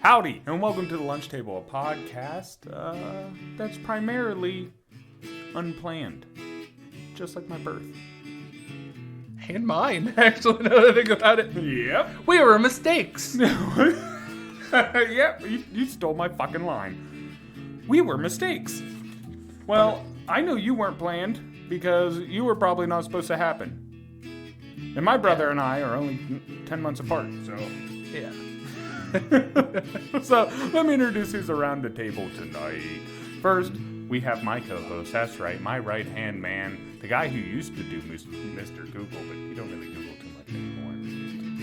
Howdy, and welcome to the Lunch Table, a podcast that's primarily unplanned, just like my birth. And mine, actually, now that I think about it. Yep. We were mistakes. Yep, you stole my fucking line. We were mistakes. Well, I know you weren't planned, because you were probably not supposed to happen. And my brother and I are only 10 months apart, so... Yeah. So, let me introduce who's around the table tonight. First, we have my co-host, that's right, my right-hand man, the guy who used to do Mr. Google, but you don't really Google too much anymore.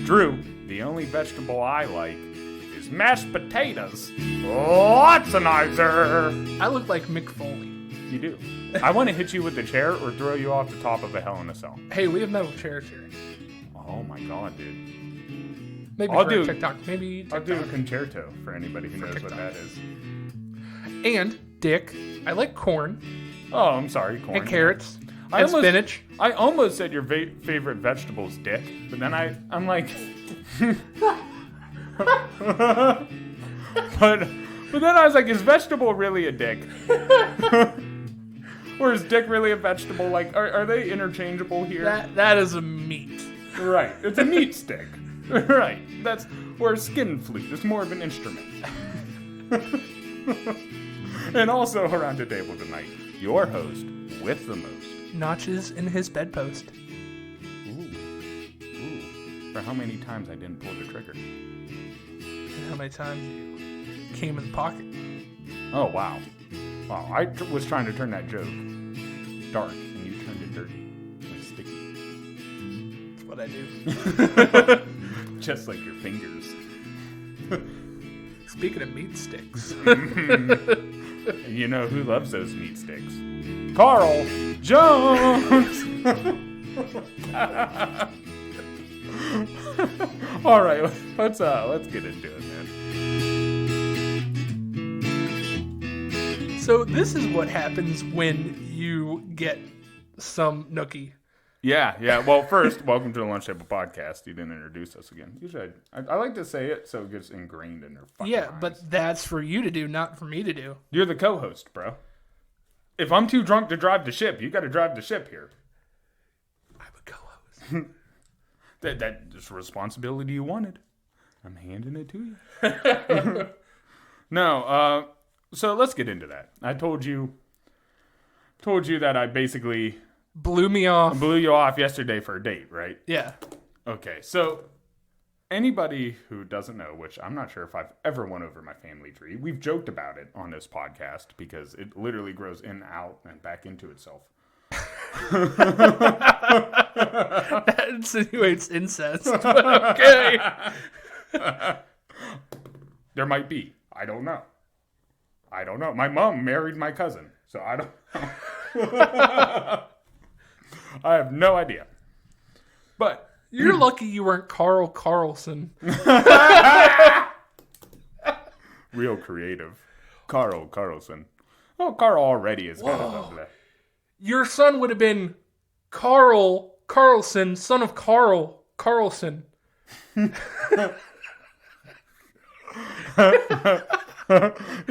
Drew, the only vegetable I like is mashed potatoes. What's an Izer? I look like Mick Foley. You do. I want to hit you with the chair or throw you off the top of a Hell in a Cell. Hey, we have metal chairs here. Oh my god, dude. Maybe I'll for do- TikTok. Maybe TikTok. I'll do a concerto for anybody who knows TikTok. what that is. And, Dick, I like corn Oh, I'm sorry, corn. and carrots I and almost- spinach. I almost said your favorite vegetable's dick, but then I'm like... but then I was like, is vegetable really a dick? Or is dick really a vegetable? Like, are they interchangeable here? That is a meat. Right, it's a meat stick. Right, or a skin flute. It's more of an instrument. And also around the table tonight, your host with the most. Notches in his bedpost. Ooh. For how many times I didn't pull the trigger. And how many times you came in the pocket. Oh, wow. Wow, I was trying to turn that joke dark, and you turned it dirty and sticky. That's what I do. Just like your fingers. Speaking of meat sticks. You know who loves those meat sticks? Carl Jones! All right, let's get into it, man. So this is what happens when you get some nookie. Yeah. Well, first, welcome to the Lunch Table Podcast. You didn't introduce us again. You should. I like to say it so it gets ingrained in their fucking minds. But that's for you to do, not for me to do. You're the co-host, bro. If I'm too drunk to drive the ship, you got to drive the ship here. I'm a co-host. That's a responsibility you wanted. I'm handing it to you. No, so let's get into that. I told you that I basically Blew me off. blew you off yesterday for a date, right? Yeah. Okay, so anybody who doesn't know, which I'm not sure if I've ever won over my family tree, we've joked about it on this podcast because it literally grows in, out, and back into itself. That insinuates incest, but okay. There might be. I don't know. My mom married my cousin, so I don't know. I have no idea. But You're lucky you weren't Carl Carlson. real creative. Carl Carlson. Oh, Carl already is kind of up there. Your son would have been Carl Carlson, son of Carl Carlson. It's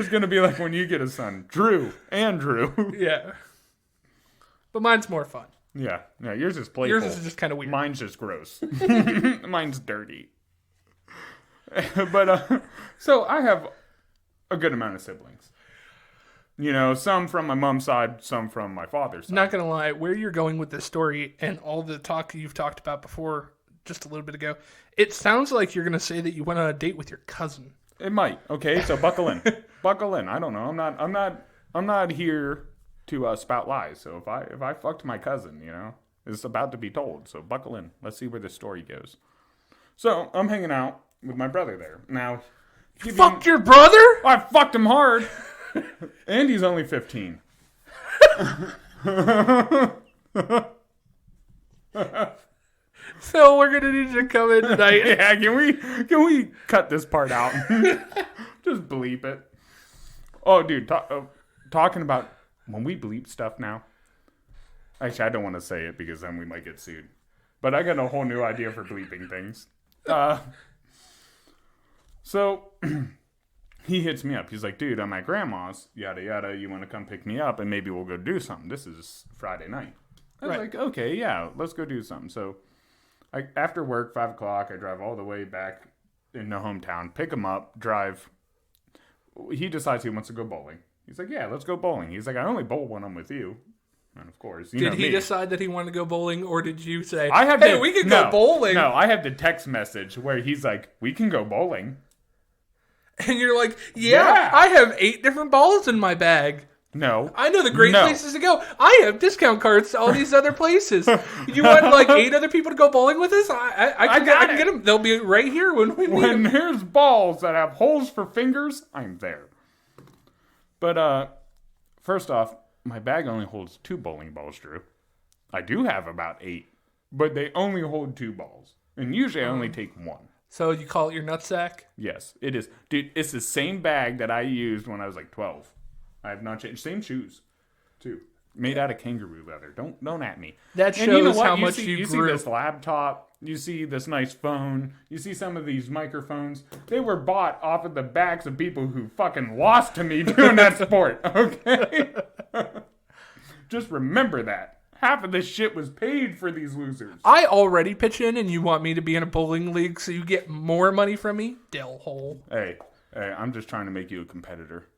going to be like when you get a son. Andrew. Yeah. But mine's more fun. Yeah, yours is playful. Yours is just kind of weird. Mine's just gross. Mine's dirty. But, so I have a good amount of siblings. You know, some from my mom's side, some from my father's side. Not going to lie, where you're going with this story and all the talk you've talked about before, just a little bit ago, it sounds like you're going to say that you went on a date with your cousin. It might. Okay, so buckle in. Buckle in. I don't know. I'm not here to spout lies. So if I fucked my cousin, you know, it's about to be told. So buckle in. Let's see where this story goes. So I'm hanging out with my brother there. Now, You fucked your brother? I fucked him hard. And he's only 15. Phil, we're gonna need you to come in tonight. Yeah, can we cut this part out? Just bleep it. Oh, dude, talking about when we bleep stuff now. Actually, I don't want to say it because then we might get sued. But I got a whole new idea for bleeping things. So he hits me up. He's like, dude, I'm at grandma's, yada, yada. You want to come pick me up and maybe we'll go do something. This is Friday night. I was like, okay, yeah, let's go do something. So after work, 5 o'clock, I drive all the way back in the hometown, pick him up, drive. He decides he wants to go bowling. He's like, yeah, let's go bowling. He's like, I only bowl when I'm with you. And of course, did he decide that he wanted to go bowling, or did you say, we could go bowling? No, I have the text message where he's like, we can go bowling. And you're like, yeah, I have 8 different balls in my bag. No. I know the great places to go. I have discount cards to all these other places. You want like 8 other people to go bowling with us? I can get them. They'll be right here when we meet them. When there's balls that have holes for fingers, I'm there. But first off, my bag only holds 2 bowling balls, Drew. I do have about 8, but they only hold 2 balls. And usually I only take 1. So you call it your nutsack? Yes, it is. Dude, it's the same bag that I used when I was like 12. I have not changed. Same shoes, too. Made out of kangaroo leather. Don't at me. That shows how much you grew. You see this laptop. You see this nice phone. You see some of these microphones. They were bought off of the backs of people who fucking lost to me doing that sport. Okay? Just remember that. Half of this shit was paid for these losers. I already pitch in and you want me to be in a bowling league so you get more money from me? Dill hole. Hey, I'm just trying to make you a competitor.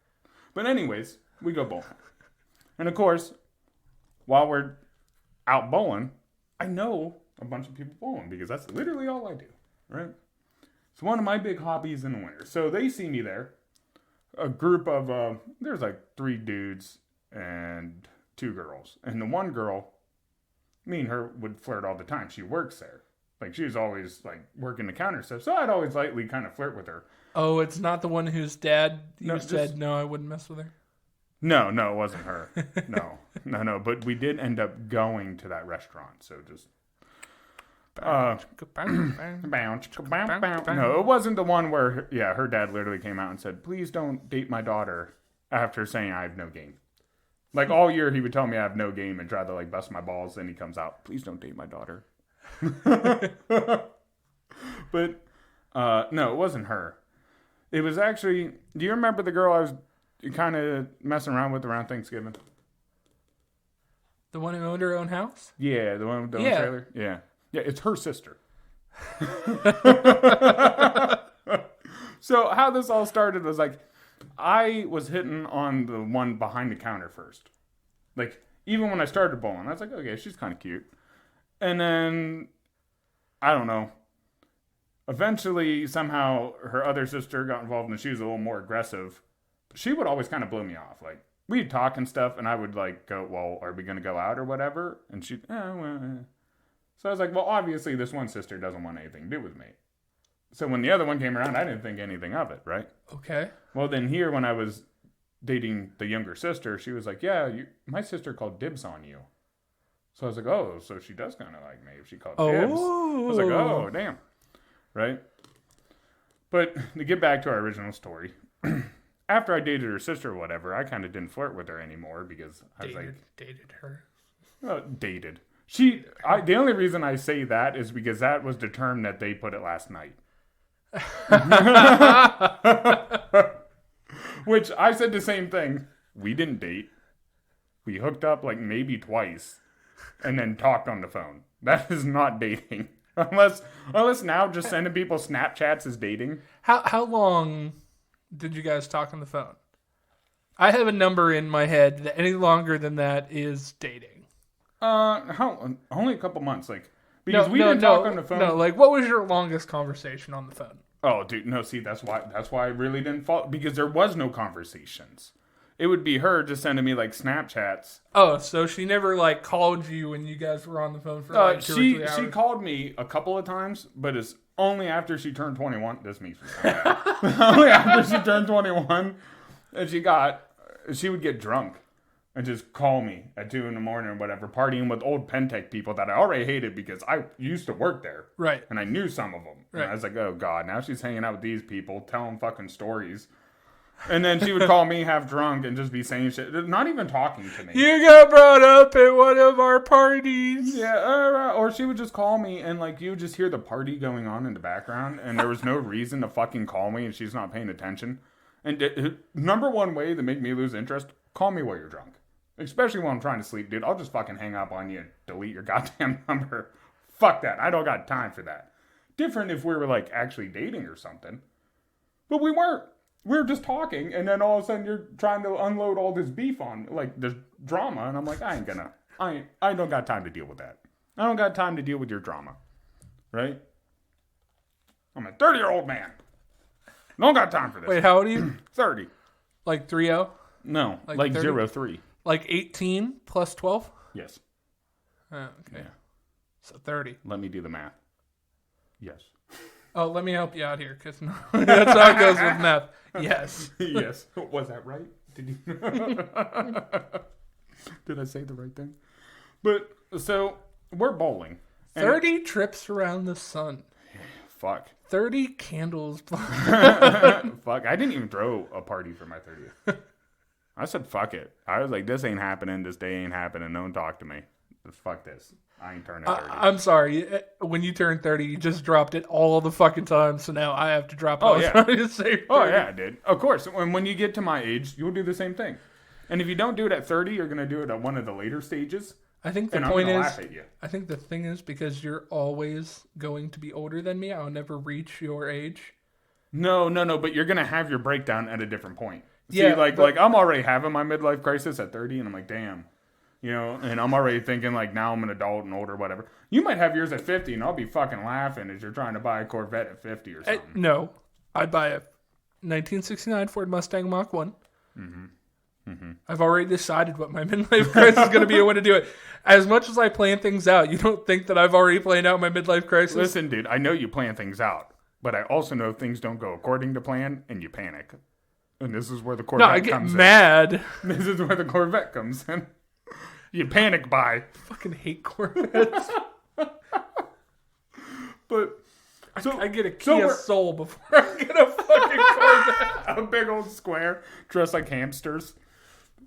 But anyways, we go bowling. And of course, while we're out bowling, I know a bunch of people bowling because that's literally all I do, right? It's one of my big hobbies in the winter. So they see me there. A group of, there's like 3 dudes and 2 girls. And the one girl, me and her would flirt all the time. She works there. Like, she was always, like, working the counter stuff. So I'd always lightly kind of flirt with her. Oh, it's not the one whose dad said, no, I wouldn't mess with her? No, it wasn't her. No. But we did end up going to that restaurant. So just... no, it wasn't the one where, her dad literally came out and said, please don't date my daughter after saying I have no game. Like, all year he would tell me I have no game and try to, like, bust my balls. Then he comes out, please don't date my daughter. But, no, it wasn't her. It was actually, do you remember the girl I was kind of messing around with around Thanksgiving? The one who owned her own house? Yeah, the one with the own trailer? Yeah. Yeah, it's her sister. So how this all started was like, I was hitting on the one behind the counter first. Like, even when I started bowling, I was like, okay, she's kind of cute. And then, I don't know. Eventually, somehow, her other sister got involved and she was a little more aggressive. She would always kind of blow me off. Like, we'd talk and stuff, and I would, like, go, well, are we going to go out or whatever? And she'd, well. So I was like, well, obviously, this one sister doesn't want anything to do with me. So when the other one came around, I didn't think anything of it, right? Okay. Well, then here, when I was dating the younger sister, she was like, yeah, my sister called dibs on you. So I was like, oh, so she does kind of like me if she called dibs. I was like, oh, damn. Right? But to get back to our original story, after I dated her sister or whatever, I kind of didn't flirt with her anymore because I was like... Dated her? Dated. The only reason I say that is because that was the term that they put it last night. Which I said the same thing. We didn't date. We hooked up like maybe twice and then talked on the phone. That is not dating. Unless now just sending people Snapchats is dating. How long did you guys talk on the phone? I have a number in my head that any longer than that is dating. Only a couple months, like, because we didn't talk on the phone. No, like, what was your longest conversation on the phone? Oh, dude, no, see, that's why I really didn't fall, because there was no conversations. It would be her just sending me, like, Snapchats. Oh, so she never, like, called you when you guys were on the phone for, like, 2 or 3 hours? She called me a couple of times, but it's only after she turned 21. This makes me so bad. Only after she turned 21, and she would get drunk. And just call me at 2 a.m. or whatever, partying with old Pentec people that I already hated because I used to work there. Right. And I knew some of them. Right. And I was like, oh, God, now she's hanging out with these people, telling fucking stories. And then she would call me half drunk and just be saying shit, not even talking to me. You got brought up at one of our parties. Yeah, or she would just call me and, like, you would just hear the party going on in the background and there was no reason to fucking call me and she's not paying attention. And number one way to make me lose interest, call me while you're drunk. Especially when I'm trying to sleep, dude. I'll just fucking hang up on you and delete your goddamn number. Fuck that. I don't got time for that. Different if we were like actually dating or something. But we weren't. We were just talking, and then all of a sudden you're trying to unload all this beef on, like, this drama, and I'm like, I don't got time to deal with that. I don't got time to deal with your drama. Right? I'm a 30-year-old man. Don't got time for this. Wait, how old are you? 30. Like 3-0? No, like 0-3. Like 18 plus 12? Yes. Oh, okay. Yeah. So 30. Let me do the math. Yes. Oh, let me help you out here, because that's how it goes with math. Yes. Yes. Was that right? Did you? Did I say the right thing? But, so, we're bowling. 30 trips around the sun. Fuck. 30 candles. Fuck. I didn't even throw a party for my 30th. I said, fuck it. I was like, this ain't happening. This day ain't happening. No one talk to me. Fuck this. I ain't turning 30. I'm sorry. When you turned 30, you just dropped it all the fucking time. So now I have to drop it all the time to say 30. Oh, yeah, dude. Of course. When you get to my age, you'll do the same thing. And if you don't do it at 30, you're going to do it at one of the later stages. I think the point is, I think the thing is, because you're always going to be older than me, I'll never reach your age. No, but you're going to have your breakdown at a different point. See, yeah, like I'm already having my midlife crisis at 30, and I'm like, damn. You know, and I'm already thinking, like, now I'm an adult and older, whatever. You might have yours at 50, and I'll be fucking laughing as you're trying to buy a Corvette at 50 or something. No. I'd buy a 1969 Ford Mustang Mach 1. Mm-hmm. Mm-hmm. I've already decided what my midlife crisis is going to be and when to do it. As much as I plan things out, you don't think that I've already planned out my midlife crisis? Listen, dude, I know you plan things out, but I also know things don't go according to plan, and you panic. And this is where the Corvette comes in. No, I get mad. This is where the Corvette comes in. You panic buy. I fucking hate Corvettes. But so, I get a Kia Soul before I get a fucking Corvette. A big old square dressed like hamsters.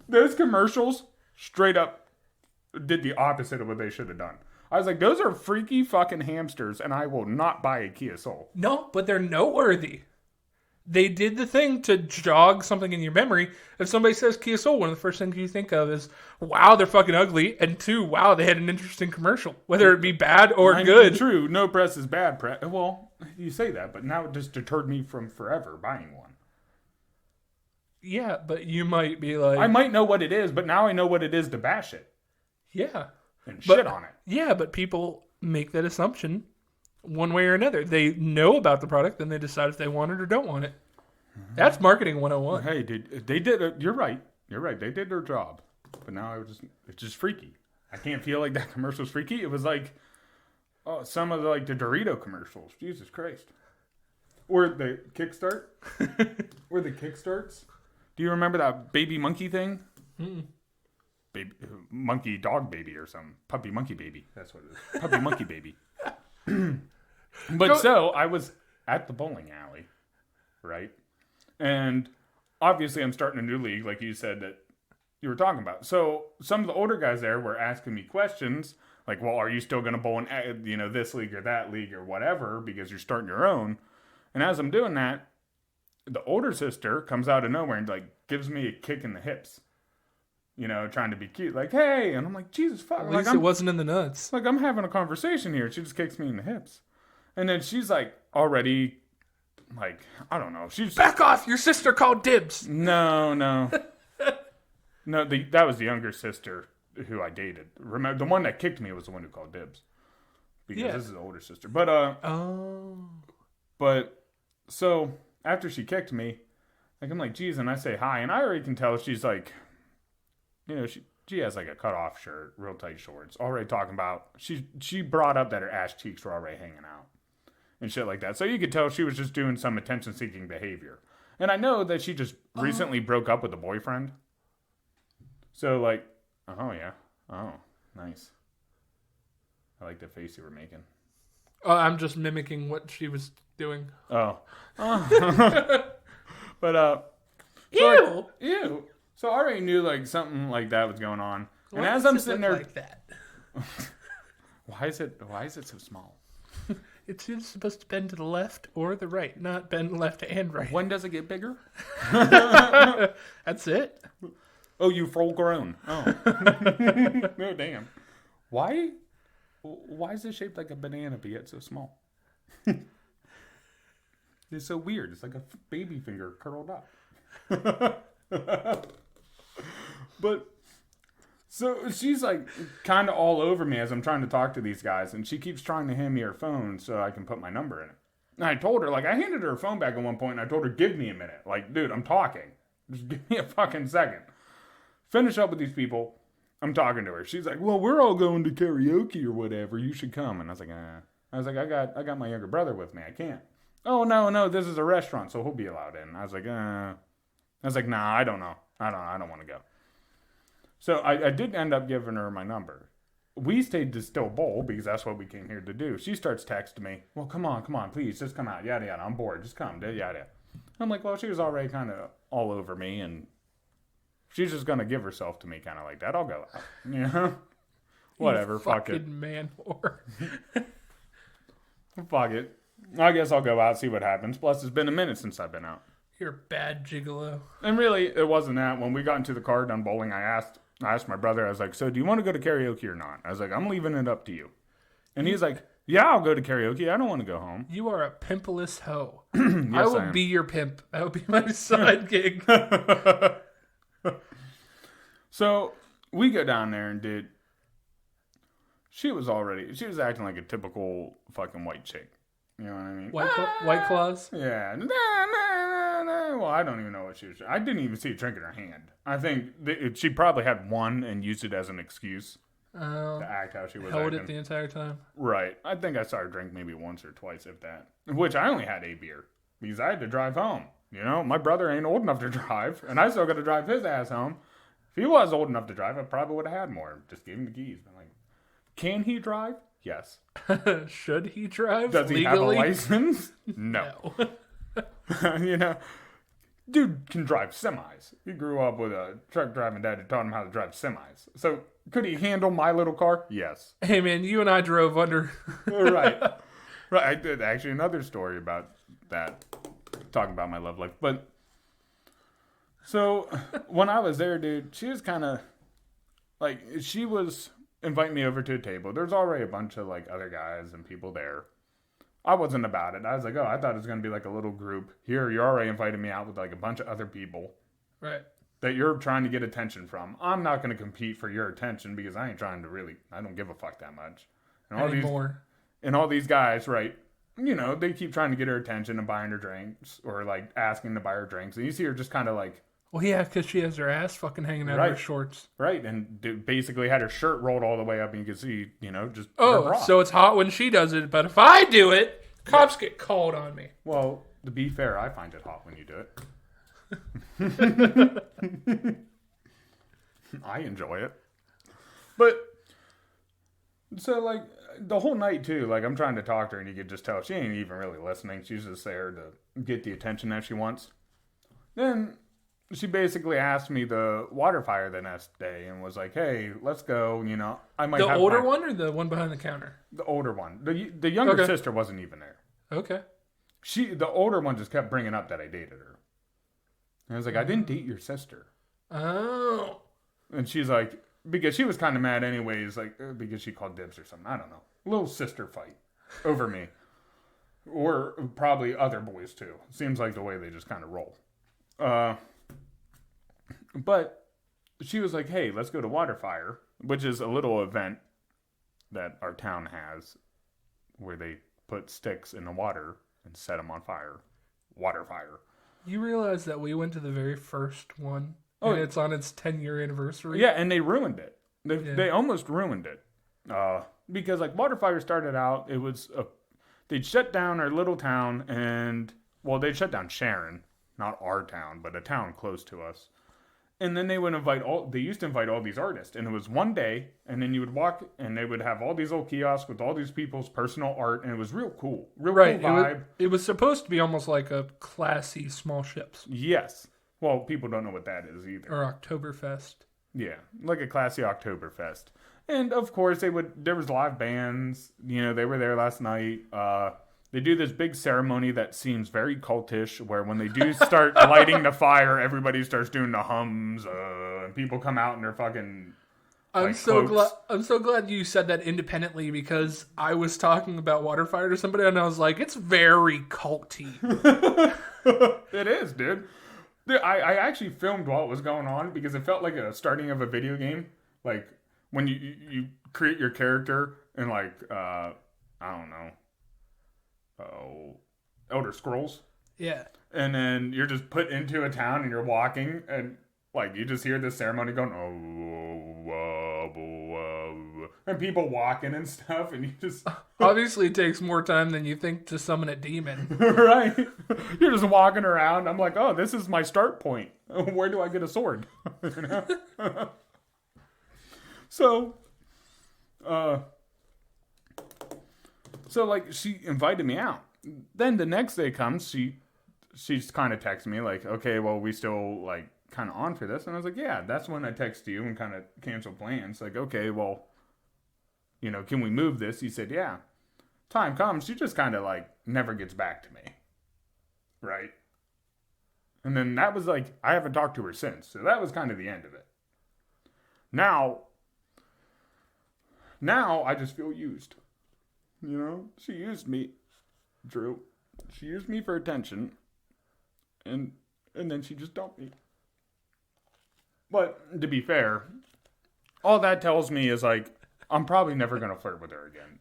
Those commercials straight up did the opposite of what they should have done. I was like, those are freaky fucking hamsters, and I will not buy a Kia Soul. No, but they're noteworthy. They did the thing to jog something in your memory. If somebody says Kia Soul, one of the first things you think of is, wow, they're fucking ugly, and two, wow, they had an interesting commercial, whether it be bad or good. True, no press is bad press. Well, you say that, but now it just deterred me from forever buying one. Yeah, but you might be like... I might know what it is, but now I know what it is to bash it. Yeah. And shit on it. Yeah, but people make that assumption one way or another. They know about the product, then they decide if they want it or don't want it. That's marketing 101. Hey, dude, they did. You're right. They did their job. But now it's just freaky. I can't feel like that commercial's freaky. It was like some of the Dorito commercials. Jesus Christ. Or the Kickstart. Or the Kickstarts. Do you remember that baby monkey thing? Mm-mm. Baby monkey dog baby or something. Puppy monkey baby. That's what it is. Puppy monkey baby. But so I was at the bowling alley, right? And obviously I'm starting a new league, like you said that you were talking about. So some of the older guys there were asking me questions like, well, are you still going to bowl in, this league or that league or whatever because you're starting your own? And as I'm doing that, the older sister comes out of nowhere and gives me a kick in the hips. Trying to be cute, like, hey, and I'm like, Jesus fuck. At least it wasn't in the nuts. Like, I'm having a conversation here. She just kicks me in the hips. And then she's already, I don't know. She's back off. Your sister called dibs. No. No, that was the younger sister who I dated. Remember, the one that kicked me was the one who called dibs. Because this is the older sister. But, But, so, after she kicked me, I'm like, geez, and I say hi. And I already can tell she's she has a cutoff shirt, real tight shorts. Already talking about, she brought up that her ass cheeks were already hanging out. And shit like that. So you could tell she was just doing some attention-seeking behavior. And I know that she just recently broke up with a boyfriend. So, oh, yeah. Oh, nice. I like the face you were making. I'm just mimicking what she was doing. Oh. But, ew! Ew. So I already knew, something like that was going on. And Why as does I'm it sitting look there... like that? Why is it so small? It's either supposed to bend to the left or the right, not bend left and right. When does it get bigger? That's it. Oh, you full grown. Oh. Oh, damn. Why is it shaped like a banana but yet so small? It's so weird. It's like a baby finger curled up. But, so she's like kind of all over me as I'm trying to talk to these guys, and she keeps trying to hand me her phone so I can put my number in it. And I told her, like, I handed her phone back at one point, and I told her, give me a minute. Like, dude, I'm talking. Just give me a fucking second. Finish up with these people. I'm talking to her. She's like, well, we're all going to karaoke or whatever. You should come. And I was like, I got my younger brother with me. I can't. Oh, no, this is a restaurant, so he'll be allowed in. I was like, nah, I don't know. I don't want to go. So I did end up giving her my number. We stayed to still bowl because that's what we came here to do. She starts texting me, well, come on, please, just come out. Yada, yada, I'm bored. Just come, yada. I'm like, well, she was already kind of all over me, and she's just going to give herself to me kind of like that. I'll go out. You know? Whatever, fuck it. Fucking man whore. Fuck it. I guess I'll go out, see what happens. Plus, it's been a minute since I've been out. You're a bad gigolo. And really, it wasn't that. When we got into the car done bowling, I asked my brother, I was like, so do you want to go to karaoke or not? I was like, I'm leaving it up to you. And he's like, yeah, I'll go to karaoke. I don't want to go home. You are a pimpless hoe. Yes, I will be your pimp. That will be my side gig. So we go down there and did. She was acting like a typical fucking white chick. You know what I mean? White claws? Yeah. Well, I don't even know what she was. I didn't even see a drink in her hand. I think she probably had one and used it as an excuse to act how she was held acting. it the entire time. Right. I think I saw her drink maybe once or twice, if that. Which I only had a beer because I had to drive home. You know, my brother ain't old enough to drive, and I still got to drive his ass home. If he was old enough to drive, I probably would have had more. Just gave him the keys. I'm like, can he drive? Yes. Should he drive? Does he legally? have a license? No. You know, dude can drive semis. He grew up with a truck driving dad who taught him how to drive semis. So could he handle my little car? Yes. Hey man, you and I drove under. Right. I did actually another story about that, talking about my love life. But so when I was there, dude, she was kind of like, she was inviting me over to a table. There's already a bunch of like other guys and people there. I wasn't about it. I was like, oh, I thought it was going to be like a little group. Here, you're already inviting me out with like a bunch of other people. Right. That you're trying to get attention from. I'm not going to compete for your attention because I ain't trying to really, I don't give a fuck that much. And all these guys, right, you know, they keep trying to get her attention and buying her drinks or like asking to buy her drinks. And you see her just kind of like. Well, yeah, because she has her ass fucking hanging out of her shorts. Right, and basically had her shirt rolled all the way up and you could see, you know, just her bra. So it's hot when she does it, but if I do it, cops get called on me. Well, to be fair, I find it hot when you do it. I enjoy it. But, so, like, the whole night, too, like, I'm trying to talk to her, and you could just tell she ain't even really listening. She's just there to get the attention that she wants. Then she basically asked me the water fire the next day and was like, hey, let's go, you know. I might the have older one or the one behind the counter? The older one. The younger sister wasn't even there. Okay. The older one just kept bringing up that I dated her. And I was like, I didn't date your sister. Oh. And she's like, because she was kind of mad anyways, like, because she called dibs or something. I don't know. A little sister fight over me. Or probably other boys, too. Seems like the way they just kind of roll. But she was like, hey, let's go to Waterfire, which is a little event that our town has where they put sticks in the water and set them on fire. Waterfire. You realize that we went to the very first one, and it's on its 10-year anniversary? Yeah, and they ruined it. They almost ruined it. Because, like, Waterfire started out, it was they'd shut down our little town, and, well, they'd shut down Sharon, not our town, but a town close to us. And then they would they used to invite all these artists. And it was one day, and then you would walk, and they would have all these old kiosks with all these people's personal art, and it was real cool. Real cool vibe. It was supposed to be almost like a classy Small Ships. Yes. Well, people don't know what that is either. Or Oktoberfest. Yeah, like a classy Oktoberfest. And of course there was live bands, they were there last night. They do this big ceremony that seems very cultish, where when they do start lighting the fire, everybody starts doing the hums, and people come out in their fucking I'm so glad you said that independently, because I was talking about water fire to somebody and I was like, it's very culty. It is, dude. I actually filmed while it was going on because it felt like a starting of a video game. Like when you create your character in like I don't know, Elder Scrolls. Yeah. And then you're just put into a town and you're walking and like you just hear this ceremony going and people walking and stuff, and you just obviously it takes more time than you think to summon a demon. Right. You're just walking around. I'm like, oh, this is my start point. Where do I get a sword? So like she invited me out. Then the next day comes, she's kind of texting me like, okay, well, we still like kind of on for this. And I was like, yeah, that's when I text you and kind of cancel plans. Like, okay, well, can we move this? He said, yeah. Time comes, she just kind of like never gets back to me. Right. And then that was like, I haven't talked to her since. So that was kind of the end of it. Now I just feel used. She used me, Drew. She used me for attention. And then she just dumped me. But to be fair, all that tells me is like, I'm probably never going to flirt with her again.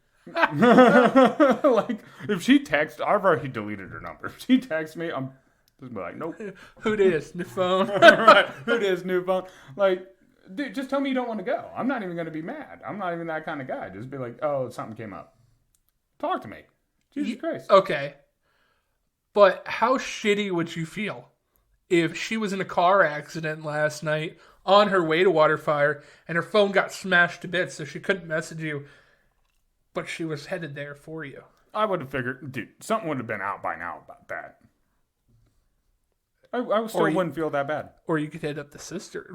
Like, if she texts, I've already deleted her number. If she texts me, I'm just be like, nope. Who dis? New phone? Right. Who dis? New phone? Like, dude, just tell me you don't want to go. I'm not even going to be mad. I'm not even that kind of guy. Just be like, oh, something came up. Talk to me. Jesus Christ. Okay. But how shitty would you feel if she was in a car accident last night on her way to Waterfire and her phone got smashed to bits so she couldn't message you, but she was headed there for you? I would have figured, dude, something would have been out by now about that. I still wouldn't feel that bad. Or you could hit up the sister.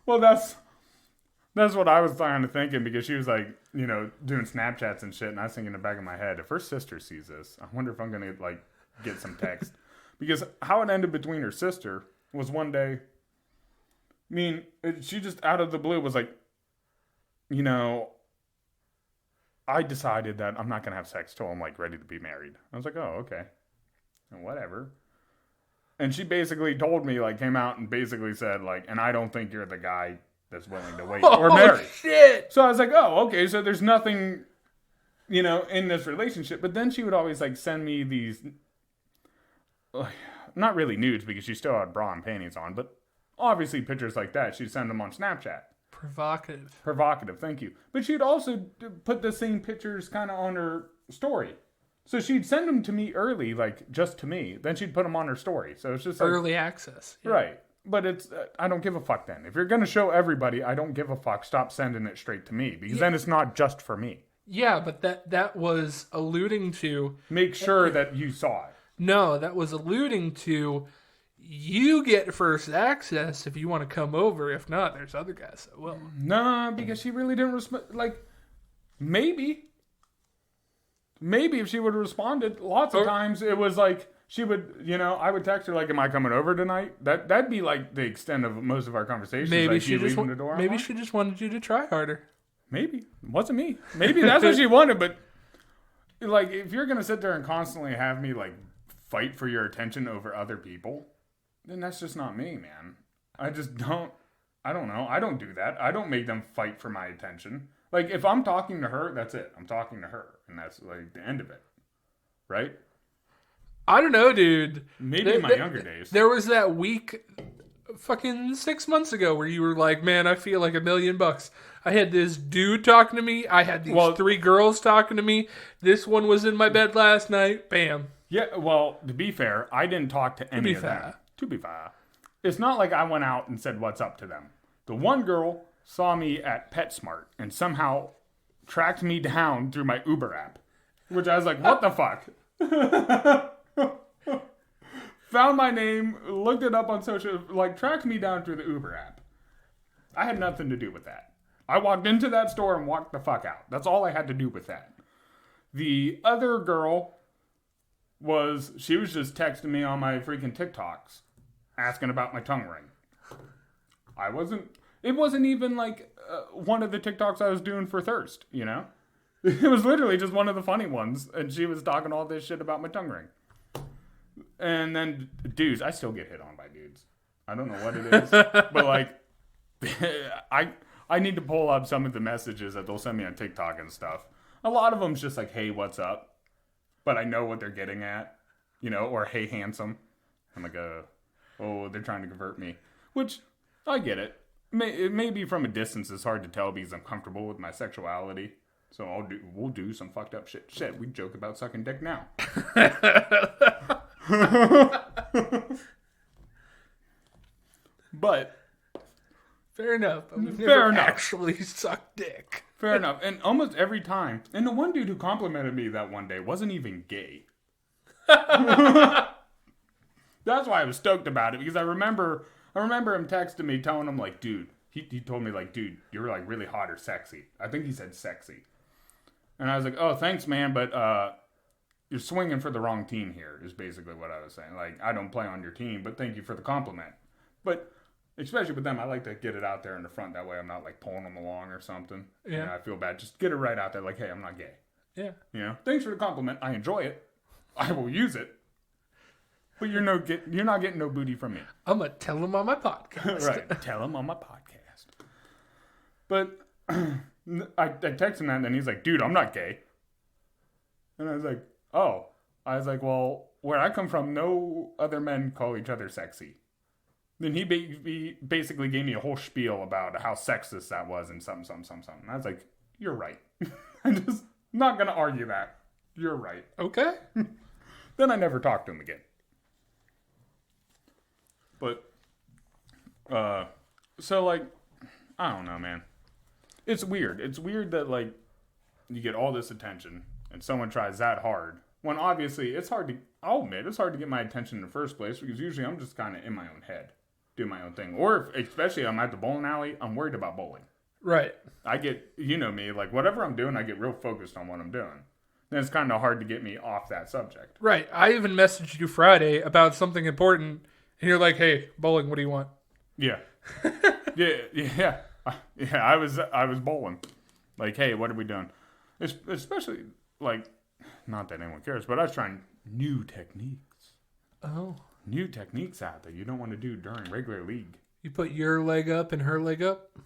Well, that's what I was kind of thinking, because she was like, doing Snapchats and shit, and I was thinking in the back of my head, if her sister sees this, I wonder if I'm going to like get some text. Because how it ended between her sister was one day, she just out of the blue was like, I decided that I'm not going to have sex till I'm like ready to be married. I was like, oh, okay. And whatever. And she basically told me, like, came out and basically said, like, and I don't think you're the guy that's willing to wait or marry. Shit. So I was like, oh, okay, so there's nothing, in this relationship. But then she would always like send me these, not really nudes because she still had bra and panties on, but obviously pictures like that. She'd send them on Snapchat. Provocative, thank you. But she'd also put the same pictures kind of on her story. So she'd send them to me early, like just to me. Then she'd put them on her story. So it's just like, early access. Yeah. Right. But it's, I don't give a fuck then. If you're going to show everybody, I don't give a fuck. Stop sending it straight to me, because then it's not just for me. Yeah, but that was alluding to... Make sure that you saw it. No, that was alluding to you get first access if you want to come over. If not, there's other guys that will. No, because she really didn't respond. Like, maybe if she would have responded, lots of times it was like, she would, I would text her like, am I coming over tonight? That'd be like the extent of most of our conversations. Maybe like, she just she just wanted you to try harder. Maybe. It wasn't me. Maybe that's what she wanted, but like, if you're going to sit there and constantly have me like fight for your attention over other people, then that's just not me, man. I don't know. I don't do that. I don't make them fight for my attention. Like, if I'm talking to her, that's it. I'm talking to her, and that's like the end of it. Right? I don't know, dude. Maybe in my younger days. There was that week fucking 6 months ago where you were like, man, I feel like $1 million. I had this dude talking to me. I had these 3 girls talking to me. This one was in my bed last night. Bam. Yeah, well, to be fair, I didn't talk to any of them. To be fair. It's not like I went out and said what's up to them. The one girl saw me at PetSmart and somehow tracked me down through my Uber app, which I was like, what the fuck? Found my name, looked it up on social, like, tracked me down through the Uber app. I had nothing to do with that. I walked into that store and walked the fuck out. That's all I had to do with that. The other girl she was just texting me on my freaking TikToks, asking about my tongue ring. It wasn't even like one of the TikToks I was doing for thirst, you know? It was literally just one of the funny ones, and she was talking all this shit about my tongue ring. And then dudes, I still get hit on by dudes. I don't know what it is, but like, I need to pull up some of the messages that they'll send me on TikTok and stuff. A lot of them's just like, hey, what's up? But I know what they're getting at, you know, or hey, handsome. I'm like, oh, they're trying to convert me, which I get it. It may be from a distance. It's hard to tell because I'm comfortable with my sexuality. So we'll do some fucked up shit. Shit, we joke about sucking dick now. But fair enough. Fair enough. Actually sucked dick. Fair enough. And almost every time, and the one dude who complimented me that one day wasn't even gay. That's why I was stoked about it, because I remember him texting me, telling him like, dude, he told me like, dude, you're like really hot or sexy. I think he said sexy. And I was like, oh, thanks, man, but you're swinging for the wrong team here, is basically what I was saying. Like, I don't play on your team, but thank you for the compliment. But especially with them, I like to get it out there in the front. That way I'm not like pulling them along or something. Yeah. You know, I feel bad. Just get it right out there like, hey, I'm not gay. Yeah. You know, thanks for the compliment. I enjoy it. I will use it. But you're not getting no booty from me. I'm going to tell them on my podcast. Right. Tell them on my podcast. But I text him that, and then he's like, dude, I'm not gay. And I was like, oh. I was like, well, where I come from, no other men call each other sexy. Then he basically gave me a whole spiel about how sexist that was and something. And I was like, you're right. I'm just not going to argue that. You're right. Okay. Then I never talked to him again. But, so like, I don't know, man. It's weird. It's weird that like, you get all this attention and someone tries that hard. When obviously I'll admit, it's hard to get my attention in the first place, because usually I'm just kind of in my own head. Do my own thing. Or especially I'm at the bowling alley, I'm worried about bowling. Right. I get, you know me, like whatever I'm doing, I get real focused on what I'm doing. Then it's kind of hard to get me off that subject. Right. I even messaged you Friday about something important, and you're like, hey, bowling, what do you want? Yeah. Yeah. I was bowling. Like, hey, what are we doing? Especially, like, not that anyone cares, but I was trying new techniques. Oh. New techniques out that you don't want to do during regular league. You put your leg up and her leg up?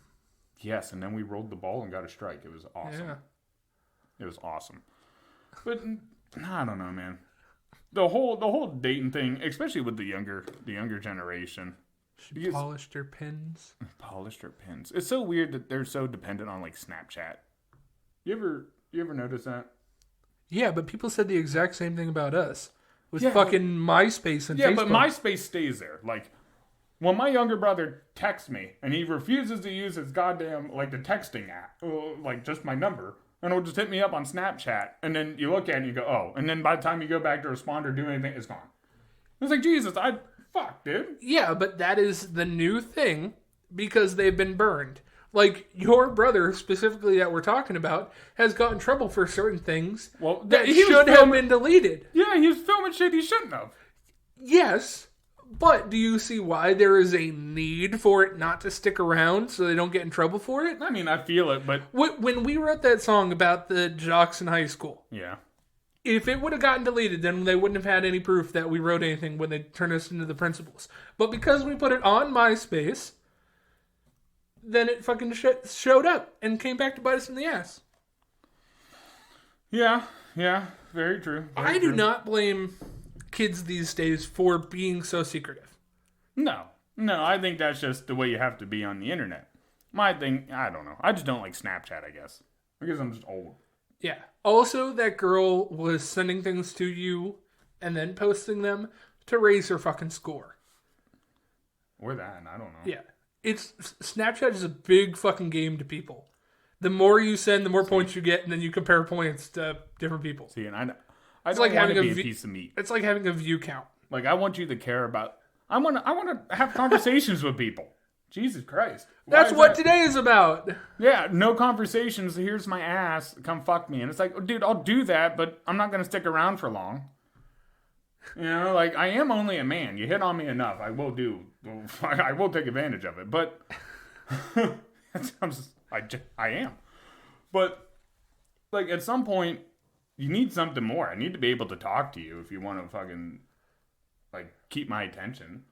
Yes, and then we rolled the ball and got a strike. It was awesome. Yeah. It was awesome. But I don't know, man. The whole dating thing, especially with the younger generation. She polished her pins. Polished her pins. It's so weird that they're so dependent on like Snapchat. You ever notice that? Yeah, but people said the exact same thing about us. With fucking MySpace and Facebook. Yeah, but MySpace stays there. Like, when my younger brother texts me, and he refuses to use his goddamn, like, the texting app, like, just my number, and he'll just hit me up on Snapchat, and then you look at it and you go, oh, and then by the time you go back to respond or do anything, it's gone. It's like, Jesus, fuck, dude. Yeah, but that is the new thing, because they've been burned. Like, your brother, specifically that we're talking about, has got in trouble for certain things that should have been deleted. Yeah, he was filming shit he shouldn't have. Yes, but do you see why there is a need for it not to stick around so they don't get in trouble for it? I mean, I feel it, but... When we wrote that song about the jocks in high school... Yeah. If it would have gotten deleted, then they wouldn't have had any proof that we wrote anything when they turned us into the principals. But because we put it on MySpace... then it fucking showed up and came back to bite us in the ass. Yeah, very true. I do not blame kids these days for being so secretive. No, I think that's just the way you have to be on the internet. My thing, I don't know. I just don't like Snapchat, I guess. I guess I'm just old. Yeah. Also, that girl was sending things to you and then posting them to raise her fucking score. Or that, I don't know. Yeah. Snapchat is a big fucking game to people. The more you send, the more points you get, and then you compare points to different people. See, and I don't want to be a piece of meat. It's like having a view count. Like, I want you to care about... I want to have conversations with people. Jesus Christ. That's what today is about. Yeah, no conversations. Here's my ass. Come fuck me. And it's like, dude, I'll do that, but I'm not going to stick around for long. You know, like, I am only a man. You hit on me enough. I will take advantage of it. But I am. But, like, at some point, you need something more. I need to be able to talk to you if you want to fucking, like, keep my attention.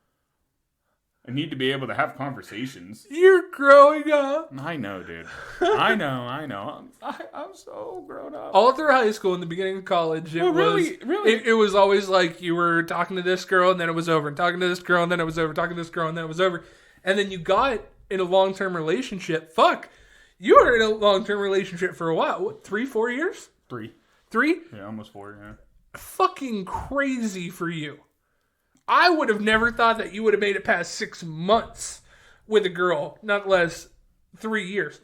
I need to be able to have conversations. You're growing up. I know, dude. I know. I'm so grown up. All through high school and the beginning of college, really? It was always like you were talking to this girl and then it was over. And talking to this girl and then it was over. Talking to this girl and then it was over. And then you got in a long-term relationship. Fuck. You were in a long-term relationship for a while. What, 3-4 years? 3. 3? Yeah, almost 4, yeah. Fucking crazy for you. I would have never thought that you would have made it past 6 months with a girl, not less 3 years.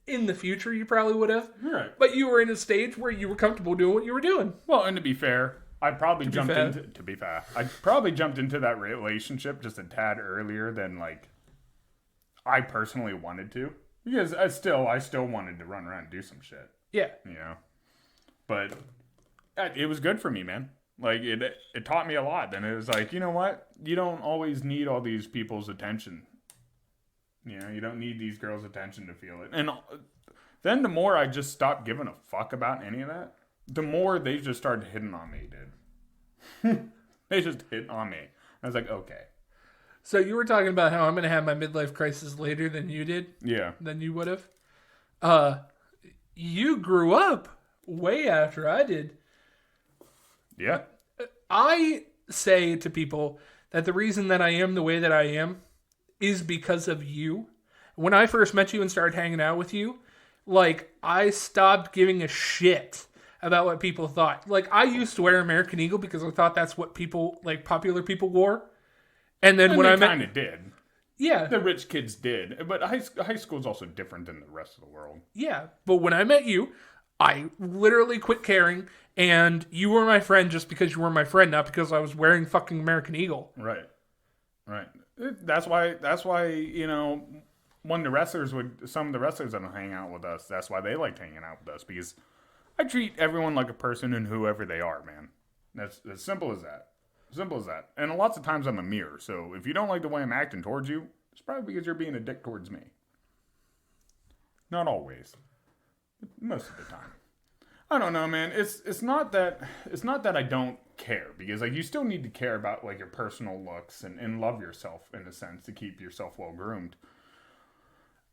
In the future, you probably would have. Right. But you were in a stage where you were comfortable doing what you were doing. Well, and to be fair, I probably jumped into that relationship just a tad earlier than, like, I personally wanted to. Because I still wanted to run around and do some shit. Yeah. You know? But it was good for me, man. Like, it taught me a lot. And it was like, you know what? You don't always need all these people's attention. You know, you don't need these girls' attention to feel it. And then the more I just stopped giving a fuck about any of that, the more they just started hitting on me, dude. They just hit on me. I was like, okay. So you were talking about how I'm going to have my midlife crisis later than you did? Yeah. Than you would have? You grew up way after I did. Yeah. I say to people that the reason that I am the way that I am is because of you. When I first met you and started hanging out with you, like, I stopped giving a shit about what people thought. Like, I used to wear American Eagle because I thought that's what people, like, popular people wore. And then when I met... kind of did. Yeah. The rich kids did. But high school is also different than the rest of the world. Yeah. But when I met you, I literally quit caring, and you were my friend just because you were my friend, not because I was wearing fucking American Eagle. Right. That's why, you know, some of the wrestlers that hang out with us, that's why they liked hanging out with us, because I treat everyone like a person and whoever they are, man. That's as simple as that. Simple as that. And lots of times I'm a mirror, so if you don't like the way I'm acting towards you, it's probably because you're being a dick towards me. Not always. Most of the time. I don't know, man. It's not that I don't care, because, like, you still need to care about, like, your personal looks and love yourself in a sense to keep yourself well groomed.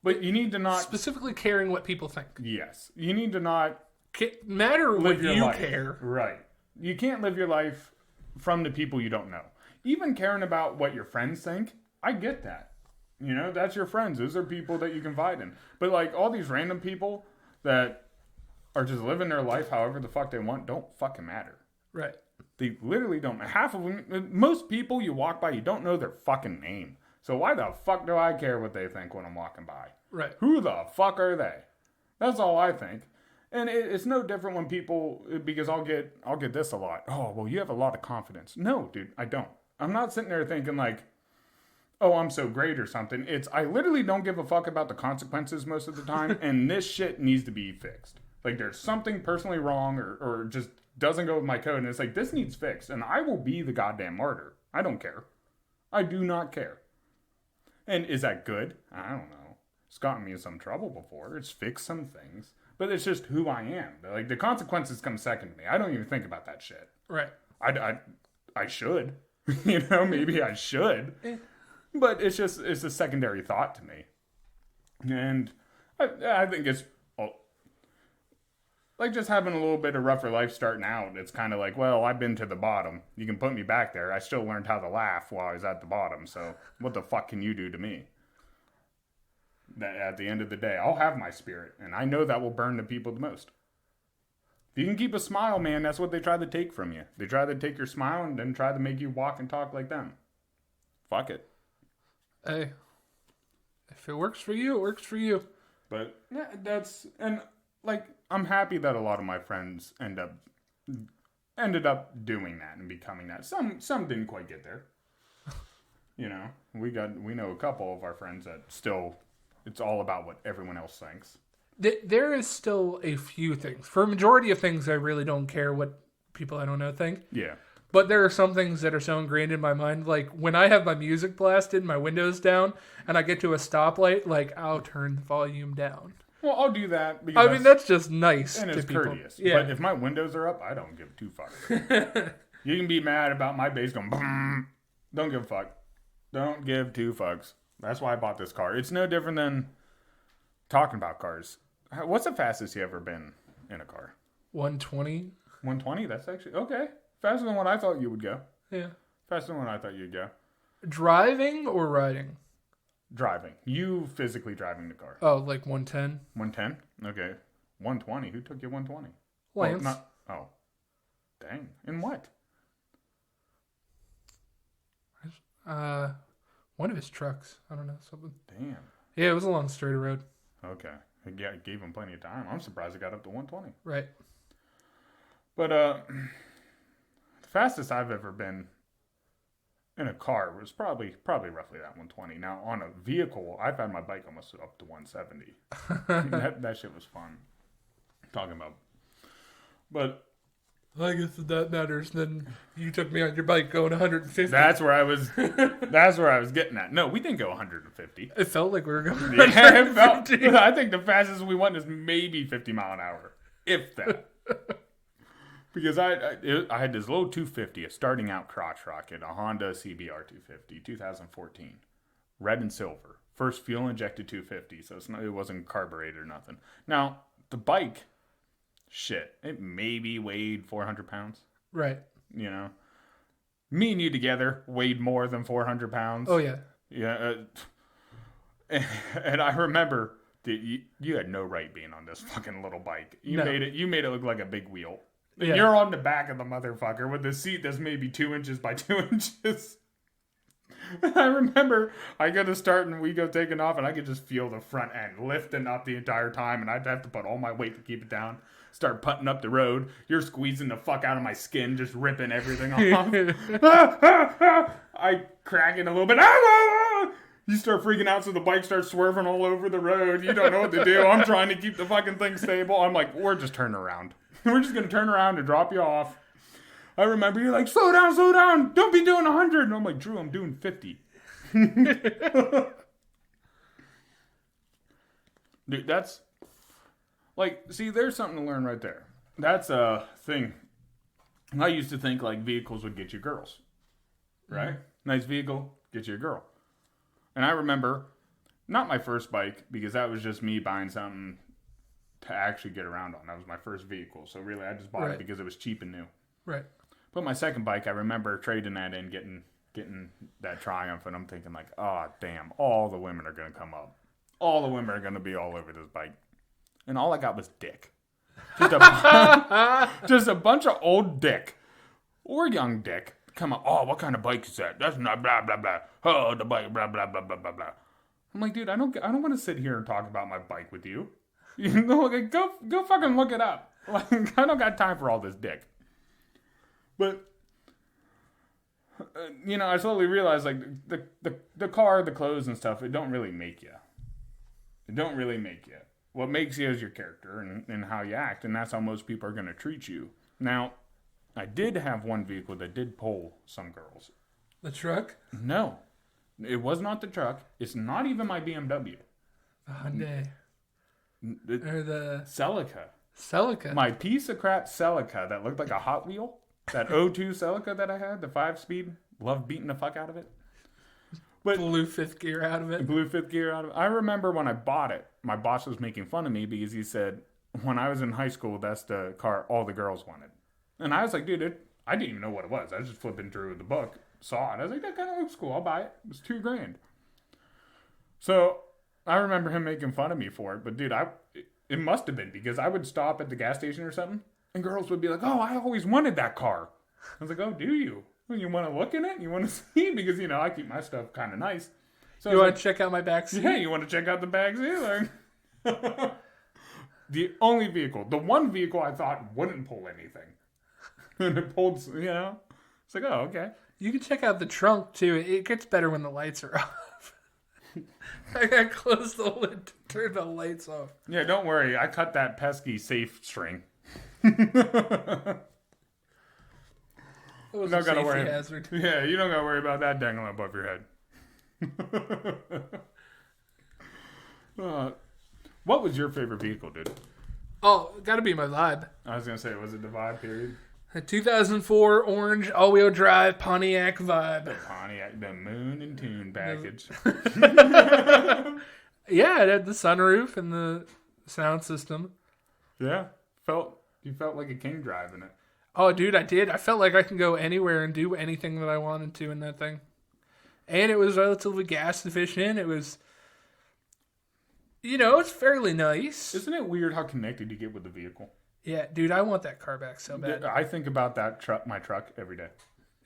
But you need to not specifically caring what people think. Yes, you need to not matter what you care. Right. You can't live your life from the people you don't know. Even caring about what your friends think, I get that. You know, that's your friends. Those are people that you confide in. But, like, all these random people that are just living their life however the fuck they want don't fucking matter. Right. They literally don't. Half of them, most people you walk by, you don't know their fucking name. So why the fuck do I care what they think when I'm walking by? Right. Who the fuck are they? That's all I think. And it's no different when people, because I'll get this a lot. Oh, well, you have a lot of confidence. No, dude, I don't. I'm not sitting there thinking like, oh, I'm so great or something. I literally don't give a fuck about the consequences most of the time, and this shit needs to be fixed. Like, there's something personally wrong or just doesn't go with my code, and it's like, this needs fixed, and I will be the goddamn martyr. I don't care. I do not care. And is that good? I don't know. It's gotten me in some trouble before. It's fixed some things. But it's just who I am. Like, the consequences come second to me. I don't even think about that shit. Right. I should. You know, maybe I should. But it's a secondary thought to me. And I think it's like just having a little bit of rougher life starting out. It's kind of like, well, I've been to the bottom. You can put me back there. I still learned how to laugh while I was at the bottom. So what the fuck can you do to me? That at the end of the day, I'll have my spirit. And I know that will burn the people the most. If you can keep a smile, man, that's what they try to take from you. They try to take your smile and then try to make you walk and talk like them. Fuck it. Hey, if it works for you, it works for you. But yeah, and like, I'm happy that a lot of my friends ended up doing that and becoming that. Some didn't quite get there. You know, we know a couple of our friends that still, it's all about what everyone else thinks. There is still a few things. For a majority of things, I really don't care what people I don't know think. Yeah. But there are some things that are so ingrained in my mind. Like when I have my music blasted, my windows down, and I get to a stoplight, like I'll turn the volume down. Well, I'll do that. Because I mean, that's just nice and to it's people. courteous. Yeah. But if my windows are up, I don't give two fucks. You can be mad about my bass going, boom. Don't give a fuck. Don't give two fucks. That's why I bought this car. It's no different than talking about cars. What's the fastest you ever been in a car? 120. 120? That's actually, okay. Faster than what I thought you would go. Yeah. Faster than what I thought you'd go. Driving or riding? Driving. You physically driving the car. Oh, like 110? 110? Okay. 120. Who took you 120? Lance. Oh. Dang. In what? One of his trucks. I don't know, something. Damn. Yeah, it was along the straight road. Okay. Yeah, it gave him plenty of time. I'm surprised it got up to 120. Right. But the fastest I've ever been in a car was probably roughly that 120. Now on a vehicle, I've had my bike almost up to 170. that shit was fun. Talking about, but I guess that matters. Then you took me on your bike going 150. that's where I was. That's where I was getting at. No, we didn't go 150. It felt like we were going. Yeah, it felt, I think the fastest we went is maybe 50 mile an hour, if that. Because I had this little 250, a starting out crotch rocket, a Honda CBR 250, 2014, red and silver, first fuel injected 250, so it wasn't carbureted or nothing. Now the bike, shit, it maybe weighed 400 pounds. Right. You know, me and you together weighed more than 400 pounds. Oh yeah. Yeah. And I remember that you had no right being on this fucking little bike. You made it look like a big wheel. Yeah. You're on the back of the motherfucker with the seat that's maybe 2 inches by 2 inches. I remember I go to start and we go taking off and I could just feel the front end lifting up the entire time and I'd have to put all my weight to keep it down. Start putting up the road. You're squeezing the fuck out of my skin, just ripping everything off. I crack it a little bit. You start freaking out so the bike starts swerving all over the road. You don't know what to do. I'm trying to keep the fucking thing stable. I'm like, we're just turning around. We're just going to turn around and drop you off. I remember you're like, slow down. Don't be doing 100. And I'm like, Drew, I'm doing 50. Dude, that's like, see, there's something to learn right there. That's a thing. I used to think like vehicles would get you girls. Right? Mm-hmm. Nice vehicle, get you a girl. And I remember, not my first bike, because that was just me buying something to actually get around on. That was my first vehicle. So really, I just bought it because it was cheap and new. Right. But my second bike, I remember trading that in, getting that Triumph, and I'm thinking like, oh, damn, all the women are going to come up. All the women are going to be all over this bike. And all I got was dick. Just a bunch of old dick. Or young dick. Come on, oh, what kind of bike is that? That's not blah, blah, blah. Oh, the bike, blah, blah, blah, blah, blah, blah. I'm like, dude, I don't want to sit here and talk about my bike with you. You know, like, go fucking look it up. Like, I don't got time for all this dick. But, you know, I slowly realized, like, the car, the clothes and stuff, it don't really make you. It don't really make you. What makes you is your character and how you act, and that's how most people are going to treat you. Now, I did have one vehicle that did pull some girls. The truck? No. It was not the truck. It's not even my BMW. The Hyundai. Or the... Celica. My piece of crap Celica that looked like a Hot Wheel. That 02 Celica that I had, the 5-speed. Loved beating the fuck out of it. But blew fifth gear out of it. I remember when I bought it, my boss was making fun of me because he said, when I was in high school, that's the car all the girls wanted. And I was like, dude, I didn't even know what it was. I was just flipping through the book, saw it. I was like, that kind of looks cool. I'll buy it. It was $2,000. So I remember him making fun of me for it. But dude, it must have been because I would stop at the gas station or something, and girls would be like, oh, I always wanted that car. I was like, oh, do you? Well, you want to look in it? You want to see? Because, you know, I keep my stuff kind of nice. So you want to check out my back seat? Yeah, you want to check out the back seat? The only vehicle, the one vehicle I thought wouldn't pull anything. And it pulled, you know. It's like, oh, okay. You can check out the trunk, too. It gets better when the lights are off. I gotta close the lid to turn the lights off. Yeah, don't worry. I cut that pesky safe string. It was Not a gotta safety worry. hazard. Yeah, you don't gotta worry about that dangling above your head. What was your favorite vehicle, dude? Oh, gotta be my vibe. I was gonna say, was it the Vibe period? A 2004 orange all-wheel drive Pontiac Vibe. The Pontiac, the Moon and Tune package. Yeah, it had the sunroof and the sound system. Yeah, you felt like a king driving it. Oh, dude, I did. I felt like I can go anywhere and do anything that I wanted to in that thing. And it was relatively gas efficient. It was, it's fairly nice. Isn't it weird how connected you get with the vehicle? Yeah, dude, I want that car back so bad. I think about that truck, my truck, every day.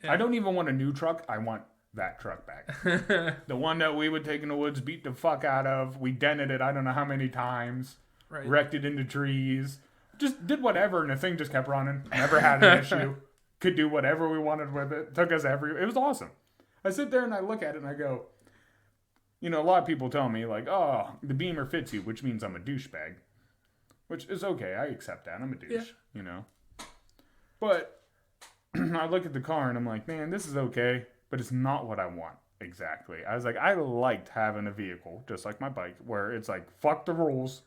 Yeah. I don't even want a new truck. I want that truck back. The one that we would take in the woods, beat the fuck out of. We dented it I don't know how many times. Right. Wrecked it into trees. Just did whatever, and the thing just kept running. Never had an issue. Could do whatever we wanted with it. Took us it was awesome. I sit there and I look at it and I go, a lot of people tell me, like, oh, the Beamer fits you, which means I'm a douchebag. Which is okay. I accept that. I'm a douche, But I look at the car and I'm like, man, this is okay, but it's not what I want exactly. I was like, I liked having a vehicle, just like my bike, where it's like, fuck the rules.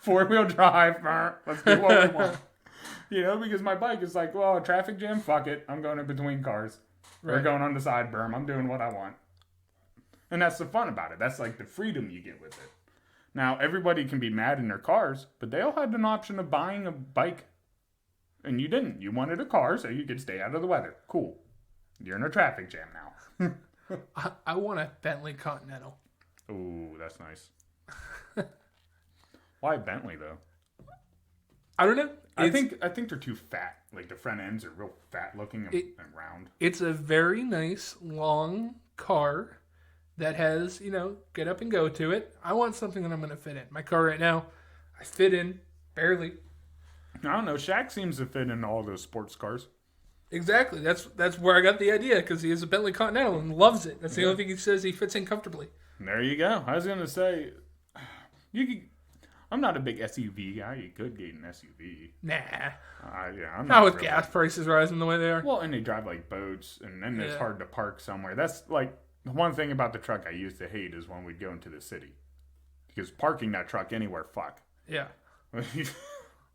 4-wheel drive, let's do what we want. Because my bike is like, well, a traffic jam, fuck it. I'm going in between cars. Right. Or going on the side berm. I'm doing what I want. And that's the fun about it. That's like the freedom you get with it. Now, everybody can be mad in their cars, but they all had an option of buying a bike. And you didn't. You wanted a car so you could stay out of the weather. Cool. You're in a traffic jam now. I want a Bentley Continental. Ooh, that's nice. Why Bentley, though? I don't know. I think they're too fat. Like, the front ends are real fat looking and round. It's a very nice, long car that has, get up and go to it. I want something that I'm going to fit in. My car right now, I fit in barely. I don't know. Shaq seems to fit in all those sports cars. Exactly. That's where I got the idea, because he has a Bentley Continental and loves it. That's the only thing he says he fits in comfortably. There you go. I was going to say, I'm not a big SUV guy. You could get an SUV. Nah. I'm not with really. Gas prices rising the way they are. Well, and they drive like boats, and then it's hard to park somewhere. That's like the one thing about the truck I used to hate is when we'd go into the city. Because parking that truck anywhere, fuck. Yeah.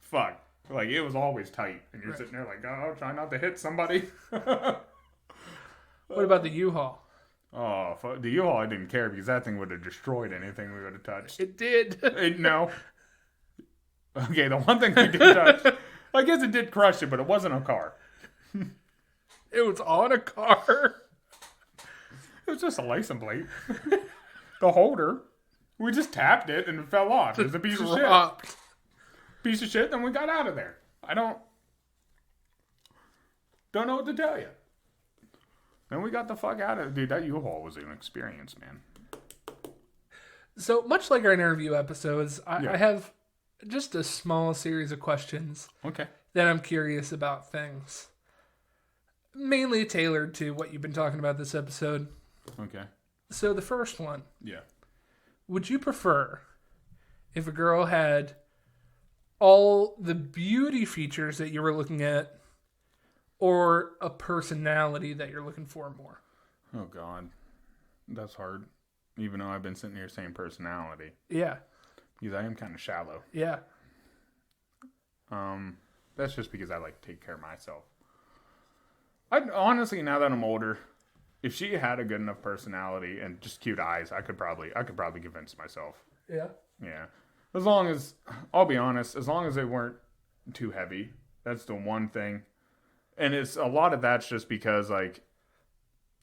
Fuck. Like, it was always tight. And you're sitting there like, oh, try not to hit somebody. What about the U-Haul? Oh, the U-Haul, I didn't care because that thing would have destroyed anything we would have touched. It did. No. Okay, the one thing we did touch, I guess it did crush it, but it wasn't a car. It was on a car. It was just a license plate. The holder. We just tapped it and it fell off. It was a piece of shit. Piece of shit, then we got out of there. I don't know what to tell you. Then we got the fuck out of it. Dude, that U-Haul was an experience, man. So, much like our interview episodes, I have just a small series of questions that I'm curious about things. Mainly tailored to what you've been talking about this episode. Okay. So, the first one. Yeah. Would you prefer if a girl had all the beauty features that you were looking at, or a personality that you're looking for more? Oh, God. That's hard. Even though I've been sitting here saying personality. Yeah. Because I am kind of shallow. Yeah. That's just because I like to take care of myself. Honestly, now that I'm older, if she had a good enough personality and just cute eyes, I could probably convince myself. Yeah. Yeah. As long as, I'll be honest, as long as they weren't too heavy. That's the one thing. And it's a lot of that's just because, like,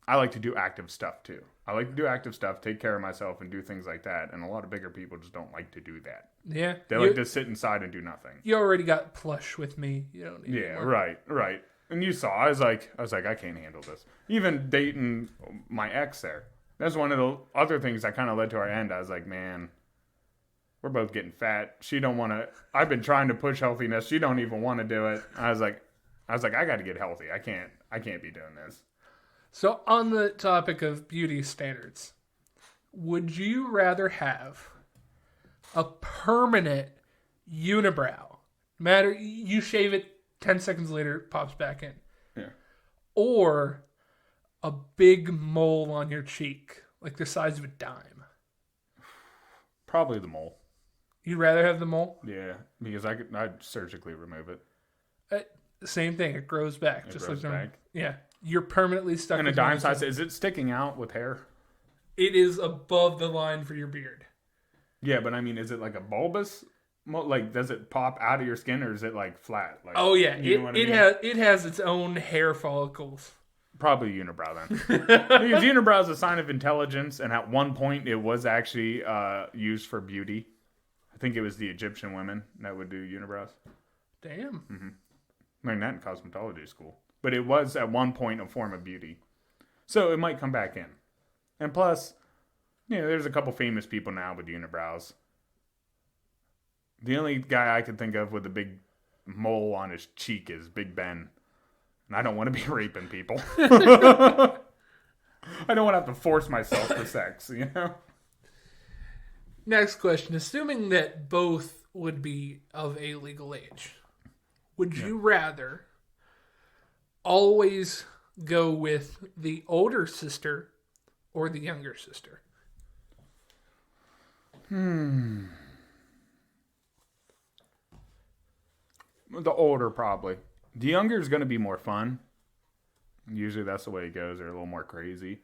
I like to do active stuff too. I like to do active stuff, take care of myself, and do things like that. And a lot of bigger people just don't like to do that. Yeah. They like to sit inside and do nothing. You already got plush with me. You don't need more. Right. And you saw, I was like, I can't handle this. Even dating my ex there. That's one of the other things that kind of led to our end. I was like, man, we're both getting fat. She don't want to. I've been trying to push healthiness. She don't even want to do it. I was like, I got to get healthy. I can't be doing this. So on the topic of beauty standards, would you rather have a permanent unibrow? Matter you shave it 10 seconds later, it pops back in. Yeah. Or a big mole on your cheek, like the size of a dime. Probably the mole. You'd rather have the mole? Yeah, because I'd surgically remove it. Same thing. It grows back. It just grows like back. Yeah. You're permanently stuck. And a dime size, is it sticking out with hair? It is above the line for your beard. Yeah, but I mean, is it like a bulbous? Like, does it pop out of your skin, or is it like flat? Like, Oh yeah, you know what I mean? it has its own hair follicles. Probably unibrow then. Because unibrow is a sign of intelligence, and at one point it was actually used for beauty. I think it was the Egyptian women that would do unibrows. Damn. Mm-hmm. Learned that in cosmetology school. But it was at one point a form of beauty. So it might come back in. And plus, there's a couple famous people now with unibrows. The only guy I could think of with a big mole on his cheek is Big Ben. And I don't want to be raping people. I don't want to have to force myself for sex, Next question. Assuming that both would be of a legal age, would you rather always go with the older sister or the younger sister? The older, probably. The younger is going to be more fun. Usually that's the way it goes. They're a little more crazy.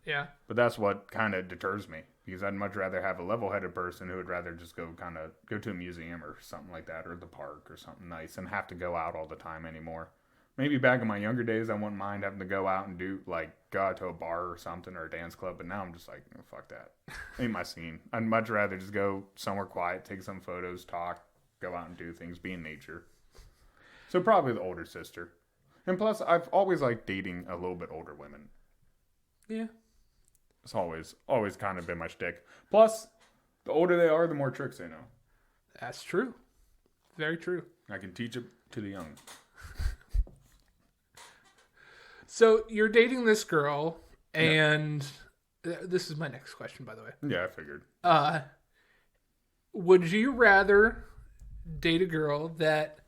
Yeah. But that's what kind of deters me. Because I'd much rather have a level-headed person who would rather just go to a museum or something like that, or the park or something nice, and have to go out all the time anymore. Maybe back in my younger days, I wouldn't mind having to go out and go out to a bar or something, or a dance club. But now I'm just like, oh, fuck that. Ain't my scene. I'd much rather just go somewhere quiet, take some photos, talk, go out and do things, be in nature. So probably the older sister. And plus, I've always liked dating a little bit older women. Yeah. It's always kind of been my shtick. Plus, the older they are, the more tricks they know. That's true. Very true. I can teach it to the young. So you're dating this girl, and this is my next question, by the way. Yeah, I figured. Would you rather date a girl that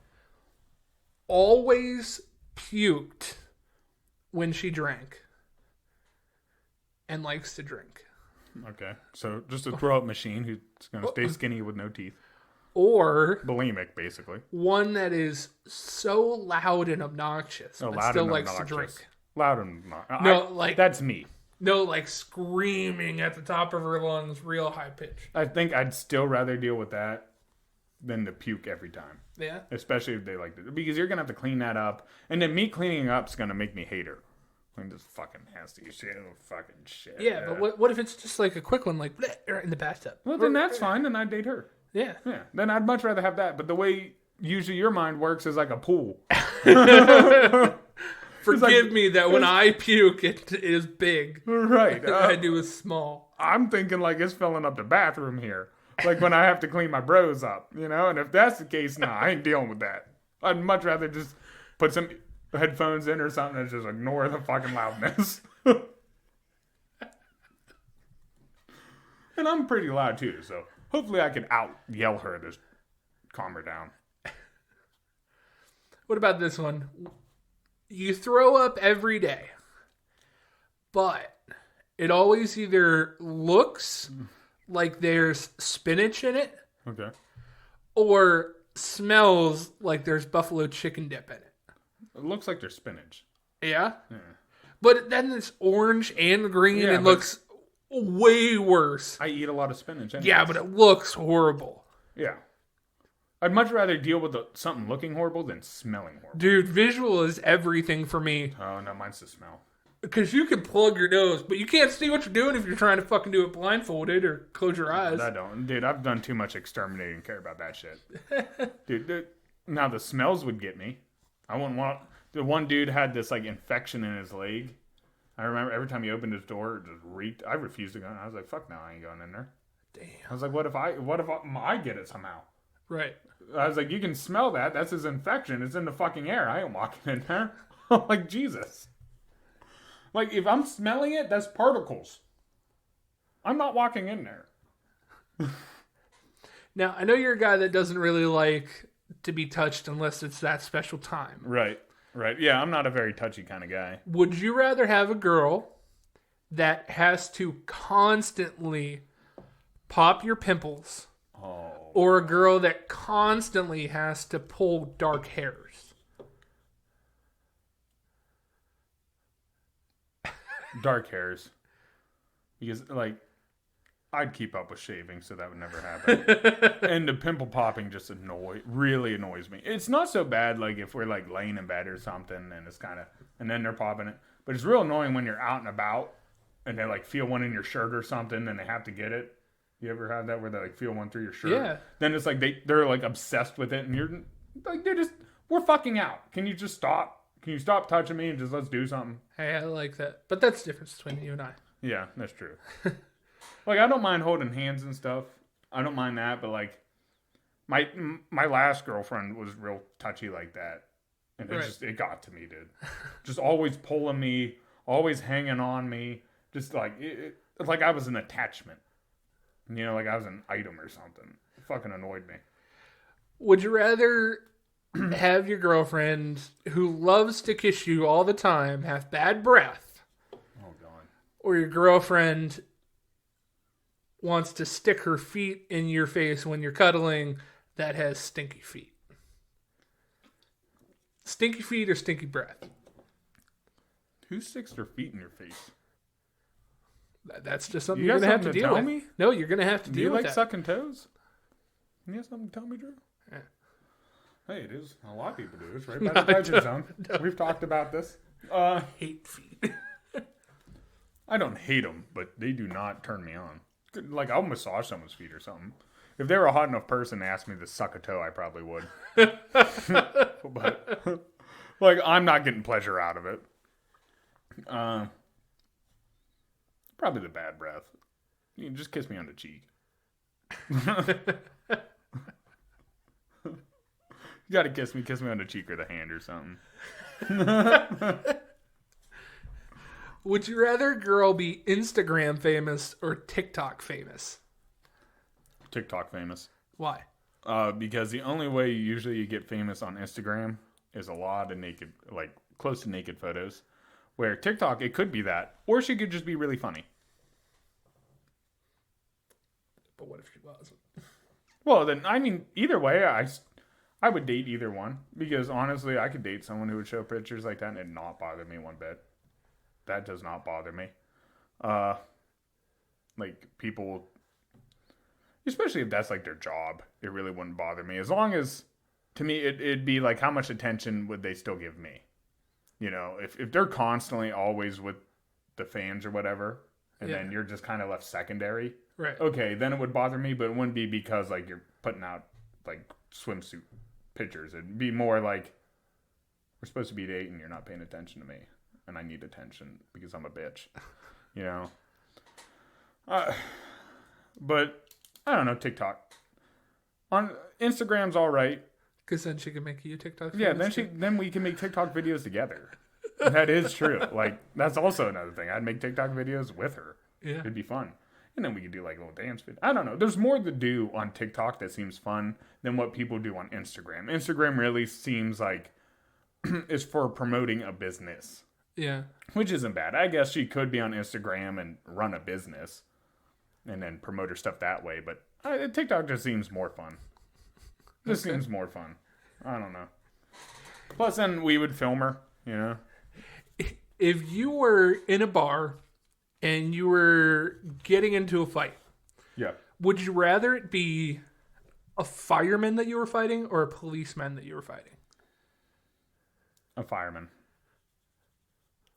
always puked when she drank and likes to drink? Okay, so just a throw-up machine who's going to stay skinny with no teeth. Or bulimic, basically. One that is so loud and obnoxious, but still likes to drink. Loud and obnoxious. No, that's me. No, like screaming at the top of her lungs, real high pitch. I think I'd still rather deal with that than to puke every time. Yeah. Especially if they like to, because you're gonna have to clean that up, and then me cleaning up is gonna make me hate her. Like this fucking nasty shit, fucking shit. Yeah, but what if it's just like a quick one, like bleh, right in the bathtub? Well, then that's fine. Then I'd date her. Yeah. Yeah. Then I'd much rather have that. But the way usually your mind works is like a pool. Forgive me that when I puke, it is big. Right. I do is small. I'm thinking like it's filling up the bathroom here. Like when I have to clean my bros up, And if that's the case, I ain't dealing with that. I'd much rather just put some headphones in or something and just ignore the fucking loudness. And I'm pretty loud too, so hopefully I can out-yell her to calm her down. What about this one? You throw up every day, but it always either looks like there's spinach in it, okay, or smells like there's buffalo chicken dip in it. It looks like there's spinach. Yeah? But then it's orange and green and looks way worse. I eat a lot of spinach anyways. Yeah, but it looks horrible. Yeah. I'd much rather deal with something looking horrible than smelling horrible. Dude, visual is everything for me. Oh, no, mine's the smell. Because you can plug your nose, but you can't see what you're doing if you're trying to fucking do it blindfolded or close your eyes. I don't. Dude, I've done too much exterminating and care about that shit. Dude, now the smells would get me. I wouldn't want... The one dude had this, infection in his leg. I remember every time he opened his door, it just reeked. I refused to go in. I was like, fuck no, I ain't going in there. Damn. I was like, what if I get it somehow? Right. I was like, you can smell that. That's his infection. It's in the fucking air. I ain't walking in there. I'm like, Jesus. Like, if I'm smelling it, that's particles. I'm not walking in there. Now, I know you're a guy that doesn't really like to be touched unless it's that special time. Right. Yeah, I'm not a very touchy kind of guy. Would you rather have a girl that has to constantly pop your pimples or a girl that constantly has to pull dark hairs? Dark hairs. Because, like, I'd keep up with shaving, so that would never happen. And the pimple popping just really annoys me. It's not so bad, like, if we're, like, laying in bed or something, and it's kind of, and then they're popping it. But it's real annoying when you're out and about, and they, like, feel one in your shirt or something, and they have to get it. You ever had that where they, like, feel one through your shirt? Yeah. Then it's like, they're, like, obsessed with it, and you're, like, we're fucking out. Can you just stop? Can you stop touching me and just let's do something? Hey, I like that. But that's the difference between you and I. Yeah, that's true. Like, I don't mind holding hands and stuff. I don't mind that, but, like, my last girlfriend was real touchy like that. And it got to me, dude. Just always pulling me, always hanging on me. Just, like, it's like I was an attachment. You know, like I was an item or something. It fucking annoyed me. Would you rather have your girlfriend who loves to kiss you all the time have bad breath? Oh, God. Or your girlfriend wants to stick her feet in your face when you're cuddling that has stinky feet? Stinky feet or stinky breath? Who sticks their feet in your face? That's just something you're going to have to deal with. Me? No, you're going to have to deal with that. Do you like sucking toes? You have something to tell me, Drew? Yeah. Hey, it is. A lot of people do. It's right by the budget zone. We've talked about this. Hate feet. I don't hate them, but they do not turn me on. Like, I'll massage someone's feet or something. If they were a hot enough person to ask me to suck a toe, I probably would. But, like, I'm not getting pleasure out of it. Probably the bad breath. You can just kiss me on the cheek. You gotta kiss me on the cheek or the hand or something. Would you rather a girl be Instagram famous or TikTok famous? TikTok famous. Why? Because the only way usually you get famous on Instagram is a lot of naked, like close to naked photos. Where TikTok, it could be that. Or she could just be really funny. But what if she wasn't? Well, then, I mean, either way, I would date either one. Because honestly, I could date someone who would show pictures like that and it'd not bother me one bit. That does not bother me. Like, people, especially if that's like their job, it really wouldn't bother me. As long as, to me, it'd be like, how much attention would they still give me? You know, if they're constantly always with the fans or whatever, and then you're just kind of left secondary, right? Okay, then it would bother me, but it wouldn't be because, like, you're putting out, like, swimsuit pictures. It'd be more like, we're supposed to be dating, you're not paying attention to me, and I need attention because I'm a bitch, you know? But, I don't know, TikTok. On Instagram's all right. Because then she can make you TikTok videos. Yeah, then we can make TikTok videos together. That is true. Like, that's also another thing. I'd make TikTok videos with her. Yeah. It'd be fun. And then we could do like a little dance video. I don't know. There's more to do on TikTok that seems fun than what people do on Instagram. Instagram really seems like it's for promoting a business. Yeah. Which isn't bad. I guess she could be on Instagram and run a business and then promote her stuff that way. But TikTok just seems more fun. This seems more fun. I don't know. Plus, then we would film her, you know? If you were in a bar and you were getting into a fight, yeah, would you rather it be a fireman that you were fighting or a policeman that you were fighting? A fireman.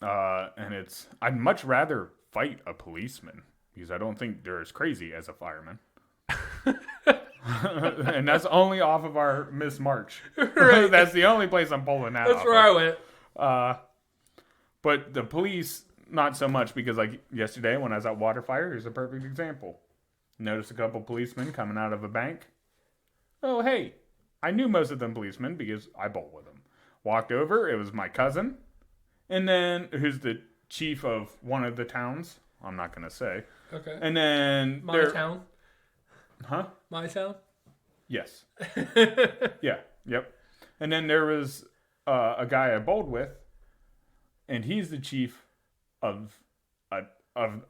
And I'd much rather fight a policeman because I don't think they're as crazy as a fireman. And that's only off of our Miss March. Right. That's the only place I'm pulling that off. That's where I went. But the police, not so much, because like yesterday when I was at Waterfire, here's a perfect example. Noticed a couple policemen coming out of a bank. Oh, hey, I knew most of them policemen because I bowl with them. Walked over, it was my cousin, and then who's the chief of one of the towns. I'm not going to say. Okay. And then... My town? Huh? My town? Yes. Yeah. Yep. And then there was a guy I bowled with, and he's the chief of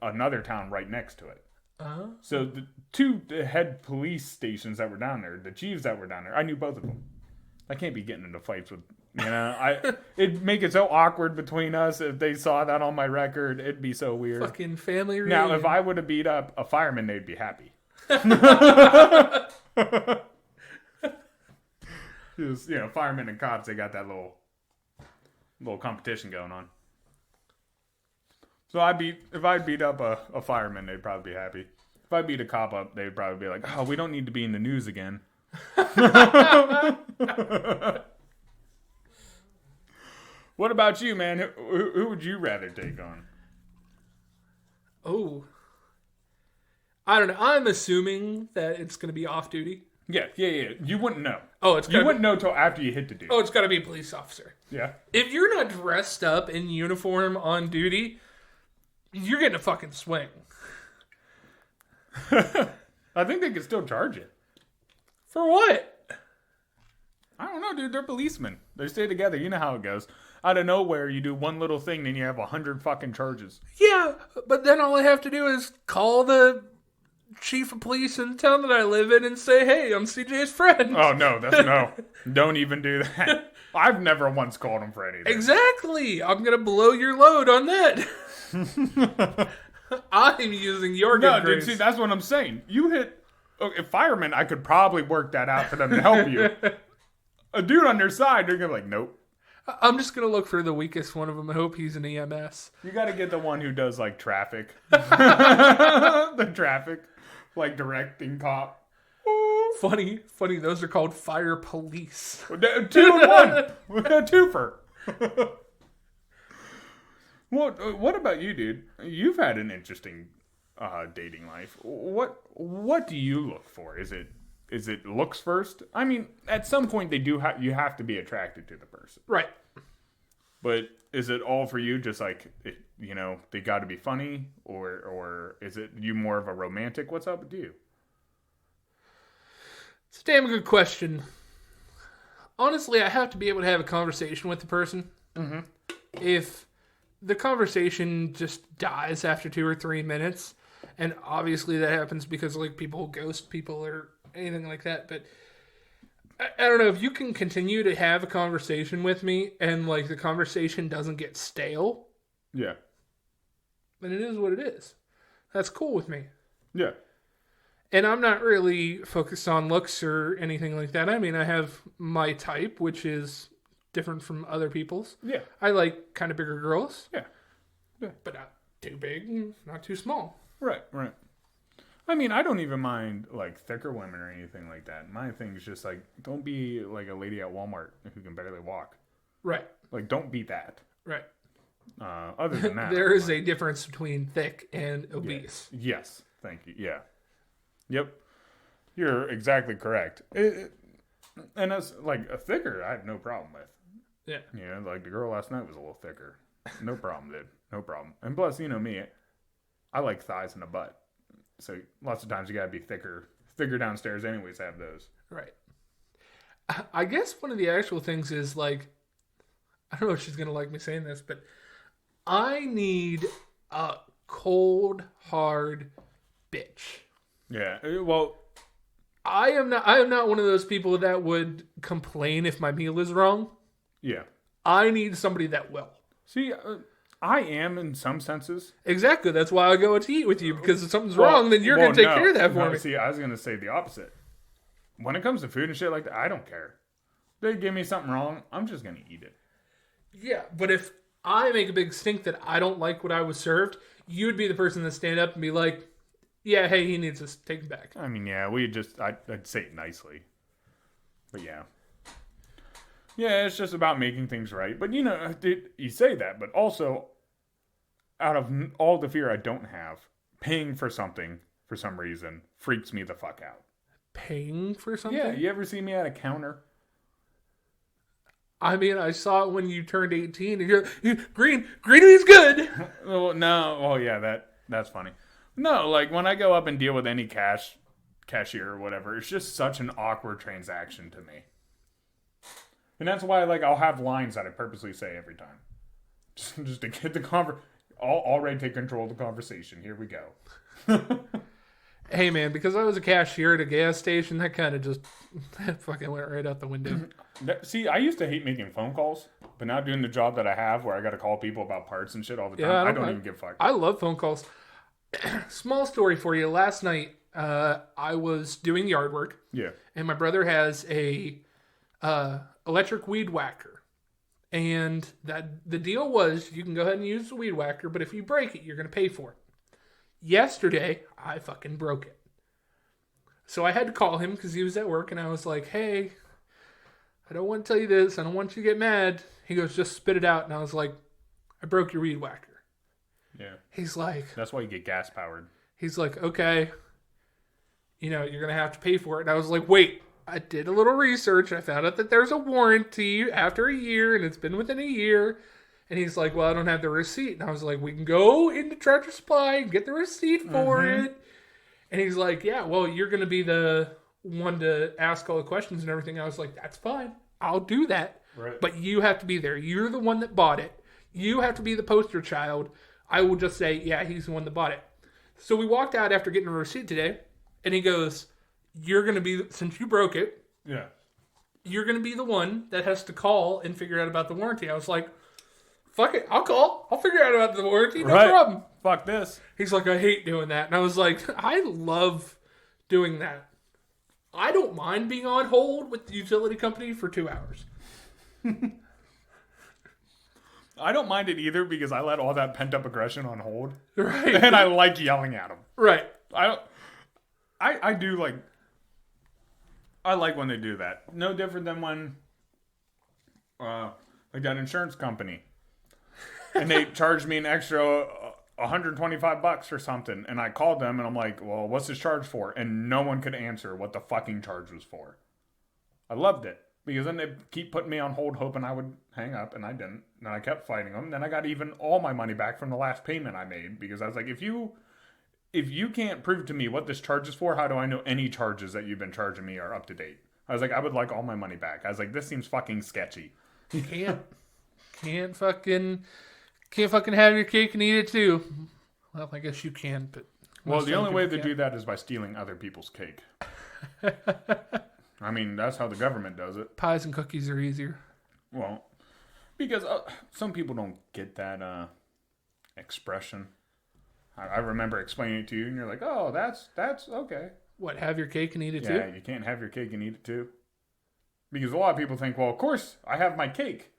another town right next to it. Uh-huh. So the head police stations that were down there, the chiefs that were down there, I knew both of them. I can't be getting into fights with, it'd make it so awkward between us if they saw that on my record. It'd be so weird. Fucking family reunion. Now, if I would have beat up a fireman, they'd be happy. Just, firemen and cops, they got that little competition going on. So if I beat up a fireman, they'd probably be happy. If I beat a cop up, they'd probably be like, "Oh, we don't need to be in the news again." What about you, man? Who would you rather take on? Oh. I don't know. I'm assuming that it's going to be off duty. Yeah. You wouldn't know. Oh, you wouldn't know till after you hit the dude. Oh, it's got to be a police officer. Yeah. If you're not dressed up in uniform on duty, you're getting a fucking swing. I think they could still charge it. For what? I don't know, dude. They're policemen. They stay together. You know how it goes. Out of nowhere, you do one little thing, then you have 100 fucking charges. Yeah, but then all I have to do is call the chief of police in the town that I live in and say, "Hey, I'm CJ's friend." Oh, no. No. Don't even do that. I've never once called him for anything. Exactly. I'm going to blow your load on that. I'm using your good grace. Dude, see, that's what I'm saying. You hit... Okay, firemen, I could probably work that out for them to help you. A dude on their side, they're going to be like, nope. I'm just going to look for the weakest one of them and hope he's an EMS. You got to get the one who does, like, traffic. The traffic. Like, directing cop. Funny, those are called fire police. 2 in 1. We got a twofer. What about you, dude? You've had an interesting dating life. What do you look for? Is it looks first? I mean, at some point you have to be attracted to the person, right? But is it all for you? Just like they got to be funny, or is it you more of a romantic? What's up with you? It's a damn good question. Honestly, I have to be able to have a conversation with the person. Mm-hmm. If the conversation just dies after 2 or 3 minutes, and obviously that happens because like people ghost people or anything like that, but I don't know, if you can continue to have a conversation with me and like the conversation doesn't get stale, yeah, then it is what it is. That's cool with me. Yeah. And I'm not really focused on looks or anything like that. I mean, I have my type, which is different from other people's. Yeah. I like kind of bigger girls. Yeah. But not too big, not too small. Right. I mean, I don't even mind, like, thicker women or anything like that. My thing is just, like, don't be, like, a lady at Walmart who can barely walk. Right. Like, don't be that. Right. Other than that. There is a difference between thick and obese. Yeah. Yes. Thank you. Yeah. Yep. You're exactly correct. And as, like, a thicker, I have no problem with. Yeah. You know, like, the girl last night was a little thicker. No problem, dude. No problem. And plus, you know me, I like thighs and a butt. So lots of times you gotta be thicker downstairs anyways to have those. Right. I guess one of the actual things is like, I don't know if she's gonna like me saying this, but I need a cold, hard bitch. Yeah. Well, I am not one of those people that would complain if my meal is wrong. Yeah. I need somebody that will. See, I am in some senses. Exactly. That's why I go to eat with you, because if something's wrong, then you're going to take care of that for me. See, I was going to say the opposite. When it comes to food and shit like that, I don't care. They give me something wrong, I'm just going to eat it. Yeah, but if I make a big stink that I don't like what I was served, you'd be the person that stand up and be like, yeah, hey, he needs to take him back. I mean, yeah, I'd say it nicely. But yeah. Yeah, it's just about making things right. But, you know, you say that, but also, out of all the fear I don't have, paying for something, for some reason, freaks me the fuck out. Paying for something? Yeah, you ever see me at a counter? I mean, I saw it when you turned 18. And you're greenery's good. Well, no. Oh, yeah, that's funny. No, like when I go up and deal with any cashier or whatever, it's just such an awkward transaction to me. And that's why, like, I'll have lines that I purposely say every time. Just to get the already take control of the conversation. Here we go. Hey, man, because I was a cashier at a gas station, that kind of just that fucking went right out the window. See, I used to hate making phone calls, but now doing the job that I have where I got to call people about parts and shit all the time, I don't even give a fuck. I love phone calls. Small story for you. Last night, I was doing yard work. Yeah. And my brother has a electric weed whacker. And the deal was you can go ahead and use the weed whacker, but if you break it, you're going to pay for it. Yesterday, I fucking broke it. So I had to call him because he was at work, and I was like, hey, I don't want to tell you this. I don't want you to get mad. He goes, just spit it out. And I was like, I broke your weed whacker. Yeah. He's like... That's why you get gas powered. He's like, okay, you're going to have to pay for it. And I was like, wait, I did a little research. I found out that there's a warranty after a year, and it's been within a year. And he's like, well, I don't have the receipt. And I was like, we can go into Tractor Supply and get the receipt for it. And he's like, yeah, well, you're going to be the one to ask all the questions and everything. I was like, that's fine. I'll do that. Right. But you have to be there. You're the one that bought it. You have to be the poster child. I will just say, yeah, he's the one that bought it. So we walked out after getting a receipt today. And he goes, you're going to be, since you broke it, yeah, you're going to be the one that has to call and figure out about the warranty. I was like, fuck it, I'll call. I'll figure out about the warranty. No problem. Fuck this. He's like, I hate doing that. And I was like, I love doing that. I don't mind being on hold with the utility company for 2 hours. I don't mind it either because I let all that pent up aggression on hold. Right. And I like yelling at them. Right. I do like... I like when they do that. No different than when... like that insurance company. And they charged me an extra $125 or something. And I called them and I'm like, well, what's this charge for? And no one could answer what the fucking charge was for. I loved it. Because then they keep putting me on hold hoping I would hang up. And I didn't. And I kept fighting them. Then I got even all my money back from the last payment I made. Because I was like, if you can't prove to me what this charge is for, how do I know any charges that you've been charging me are up to date? I was like, I would like all my money back. I was like, this seems fucking sketchy. You can't fucking have your cake and eat it too. Well, I guess you can, but... Well, the only way to do that is by stealing other people's cake. I mean, that's how the government does it. Pies and cookies are easier. Well, because some people don't get that expression. I remember explaining it to you, and you're like, oh, that's okay. What, have your cake and eat it too? Yeah, you can't have your cake and eat it too. Because a lot of people think, well, of course, I have my cake.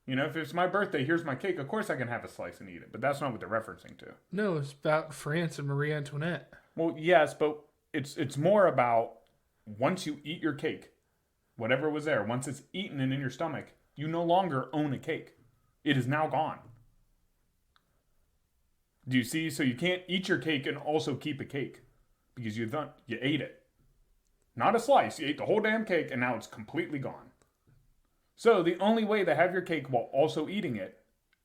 You know, if it's my birthday, here's my cake. Of course I can have a slice and eat it. But that's not what they're referencing to. No, it's about France and Marie Antoinette. Well, yes, but it's more about once you eat your cake, whatever was there, once it's eaten and in your stomach, you no longer own a cake. It is now gone. Do you see? So you can't eat your cake and also keep a cake. Because you ate it. Not a slice. You ate the whole damn cake and now it's completely gone. So the only way to have your cake while also eating it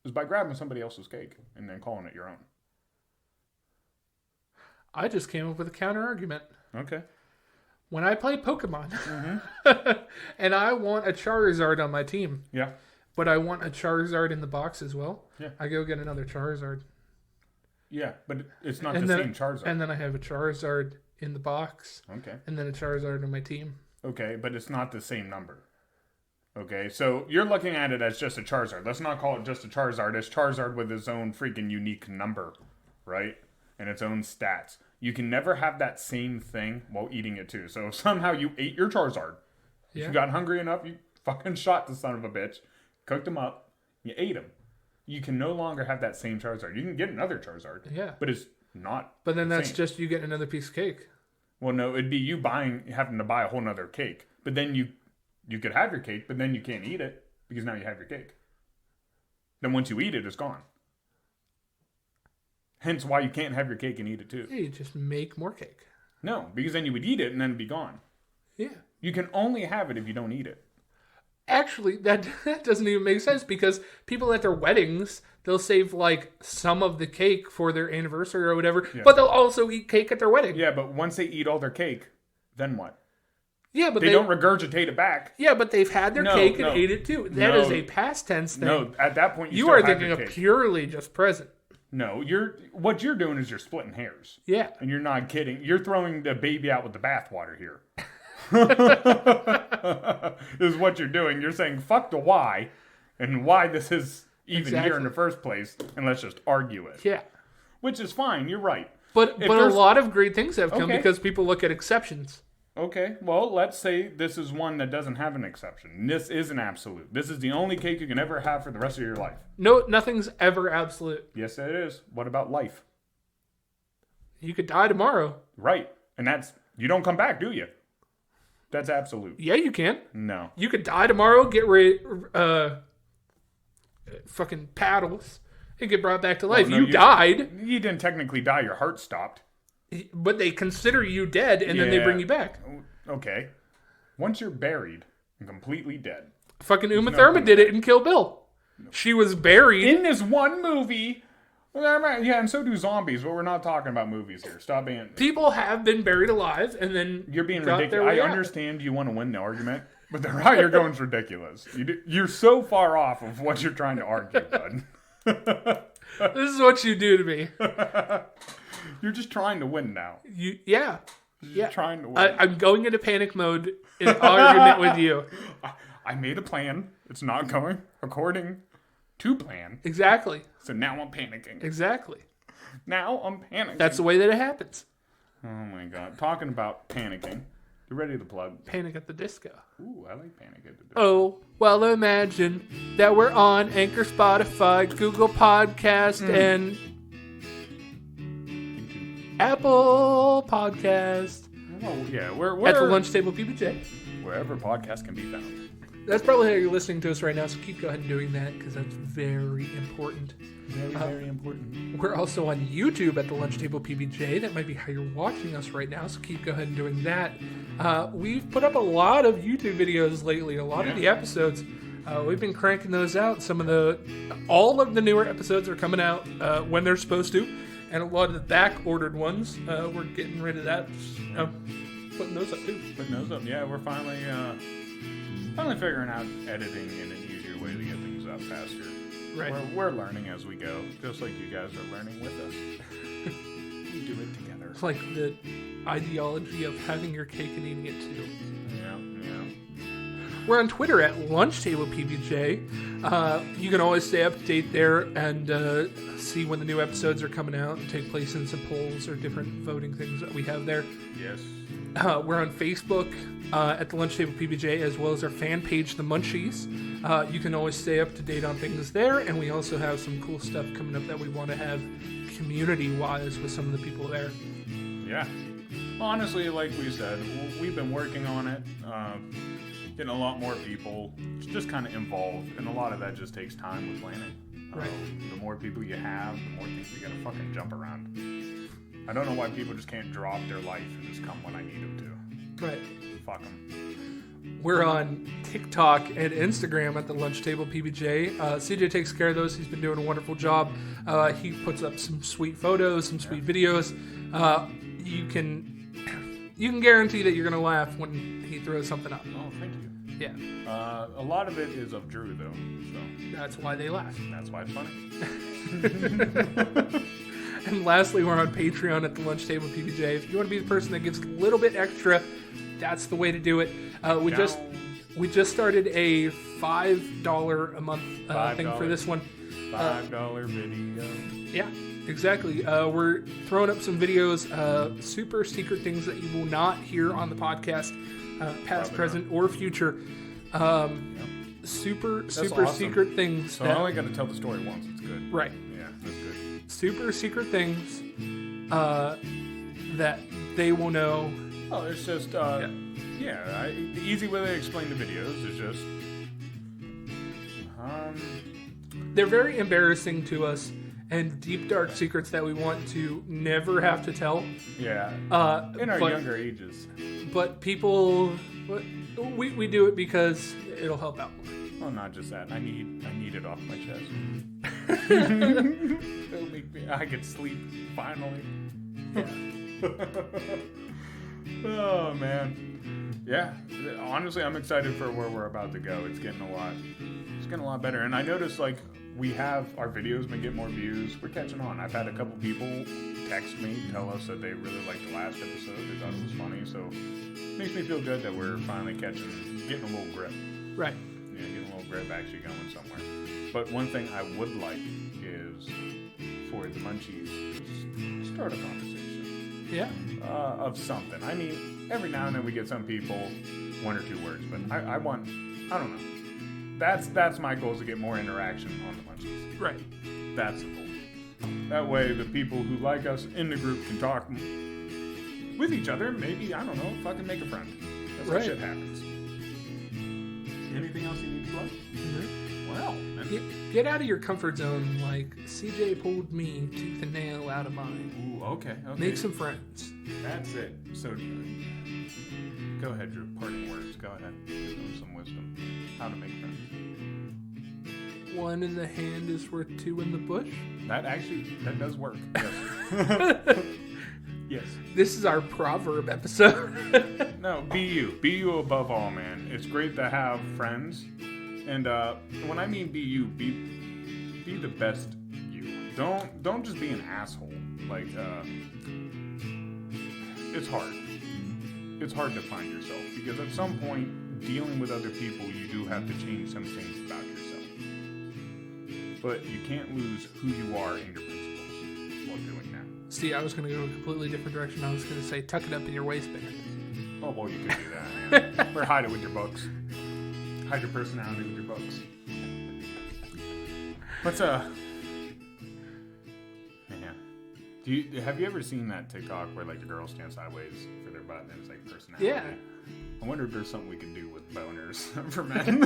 is by grabbing somebody else's cake and then calling it your own. I just came up with a counter argument. Okay. When I play Pokemon, and I want a Charizard on my team, yeah, but I want a Charizard in the box as well, yeah, I go get another Charizard. Yeah, but it's not the same Charizard. And then I have a Charizard in the box. Okay. And then a Charizard on my team. Okay, but it's not the same number. Okay, so you're looking at it as just a Charizard. Let's not call it just a Charizard. It's Charizard with its own freaking unique number, right? And its own stats. You can never have that same thing while eating it too. So if somehow you ate your Charizard, if you got hungry enough, you fucking shot the son of a bitch, cooked him up, you ate him. You can no longer have that same Charizard. You can get another Charizard. Yeah. But it's not. But then that's just you getting another piece of cake. Well, no, it'd be you having to buy a whole nother cake. But then you could have your cake, but then you can't eat it because now you have your cake. Then once you eat it, it's gone. Hence why you can't have your cake and eat it too. Yeah, you just make more cake. No, because then you would eat it and then it'd be gone. Yeah. You can only have it if you don't eat it. Actually, that doesn't even make sense because people at their weddings, they'll save like some of the cake for their anniversary or whatever, but they'll also eat cake at their wedding. Yeah, but once they eat all their cake, then what? Yeah, but they don't regurgitate it back. Yeah, but they've had their cake and ate it too. That is a past tense thing. No, at that point you are thinking of purely just present. No, what you're doing is you're splitting hairs. Yeah. And you're not kidding. You're throwing the baby out with the bathwater here. Is what you're doing. You're saying fuck the why and why this is even here in the first place, and let's just argue it. Yeah. Which is fine, you're right. But a lot of great things have come because people look at exceptions. Okay, well, let's say this is one that doesn't have an exception. This is an absolute. This is the only cake you can ever have for the rest of your life. No, nothing's ever absolute. Yes, it is. What about life? You could die tomorrow. Right. And you don't come back, do you? That's absolute. Yeah, you can. No. You could die tomorrow, get fucking paddles, and get brought back to life. Well, no, you died. You didn't technically die. Your heart stopped. But they consider you dead, and then they bring you back. Okay. Once you're buried and completely dead. Fucking Uma Thurman did it in Kill Bill. No. She was buried. In this one movie. Yeah, and so do zombies, but we're not talking about movies here. Stop being... People have been buried alive, and then... You're being ridiculous. I understand you want to win the argument, but the route you're going is ridiculous. You're so far off of what you're trying to argue, bud. This is what you do to me. You're just trying to win now. Yeah. Trying to win. I'm going into panic mode in argument with you. I made a plan. It's not going according to plan. Exactly. So now I'm panicking. Exactly. Now I'm panicking. That's the way that it happens. Oh my god. Talking about panicking. You ready to plug? Panic at the Disco. Ooh, I like Panic at the Disco. Oh, well, imagine that we're on Anchor, Spotify, Google Podcast, and Apple Podcast. Oh, yeah. We're at the Lunch Table PBJ. Wherever podcasts can be found. That's probably how you're listening to us right now, so keep going and doing that, because that's very important. Very important. We're also on YouTube at the Lunch Table PBJ. That might be how you're watching us right now, so keep go ahead and doing that. We've put up a lot of YouTube videos lately, a lot of the episodes. We've been cranking those out. All of the newer episodes are coming out when they're supposed to, and a lot of the back-ordered ones, we're getting rid of that. Putting those up, too. Putting those up, yeah. We're finally figuring out editing in an easier way to get things up faster. Right. We're learning as we go, just like you guys are learning with us. We do it together. It's like the ideology of having your cake and eating it too. Yeah. We're on Twitter at LunchTablePBJ. You can always stay up to date there and see when the new episodes are coming out and take place in some polls or different voting things that we have there. Yes. We're on Facebook at the Lunch Table PBJ, as well as our fan page, The Munchies. You can always stay up to date on things there, and we also have some cool stuff coming up that we want to have community-wise with some of the people there. Yeah. Honestly, like we said, we've been working on it, getting a lot more people just kind of involved, and a lot of that just takes time with planning. Right. The more people you have, the more things you gotta fucking jump around. I don't know why people just can't drop their life and just come when I need them to. Right. Fuck them. We're on TikTok and Instagram at the Lunch Table PBJ. CJ takes care of those. He's been doing a wonderful job. He puts up some sweet photos, some sweet videos. You can guarantee that you're going to laugh when he throws something up. Oh, thank you. Yeah. A lot of it is of Drew, though. So that's why they laugh. That's why it's funny. And lastly, we're on Patreon at the Lunch Table PBJ. If you want to be the person that gives a little bit extra, that's the way to do it. We just started a $5 a month thing for this one. $5 video. Yeah, exactly. We're throwing up some videos, super secret things that you will not hear on the podcast, past, present, or future. Super awesome. Secret things. So I only got to tell the story once. It's good. Right. Yeah, that's good. Super secret things that they will know. Oh, it's just the easy way to explain the videos is just they're very embarrassing to us, and deep dark secrets that we want to never have to tell. Yeah. In our younger ages. But people, we do it because it'll help out more. Well, not just that. I need it off my chest. It'll make me. I could sleep finally. Oh man. Yeah. Honestly, I'm excited for where we're about to go. It's getting a lot better. And I noticed like we have our videos been getting more views. We're catching on. I've had a couple people text me, tell us that they really liked the last episode. They thought it was funny. So it makes me feel good that we're finally getting a little grip. Right. Yeah, getting a little grip actually going somewhere. But one thing I would like is for the munchies to start a conversation. Yeah. Of something. I mean, every now and then we get some people, 1 or 2 words, but I don't know. That's my goal, is to get more interaction on the munchies. Right. That's the goal. That way the people who like us in the group can talk with each other. Maybe, I don't know, fucking make a friend. That's how shit happens. Anything else you need to plug? Mm-hmm. Well, get out of your comfort zone like CJ pulled me tooth and nail out of mine. Ooh, okay. Make some friends. That's it. So, go ahead, Drew. Parting words. Go ahead. Give them some wisdom. How to make friends. 1 in the hand is worth 2 in the bush. That does work. Yes. Yes. This is our proverb episode. No, be you. Be you above all, man. It's great to have friends. And when I mean be you, be the best you. Don't just be an asshole. Like, it's hard. It's hard to find yourself. Because at some point, dealing with other people, you do have to change some things about yourself. But you can't lose who you are and your principles while doing that. See, I was going to go a completely different direction. I was going to say, tuck it up in your waistband. Oh, well, you could do that, man. Or hide it with your books. Hide your personality with your books. Man. Have you ever seen that TikTok where, like, the girl stands sideways for their butt and it's, like, personality? Yeah. I wonder if there's something we can do with boners for men.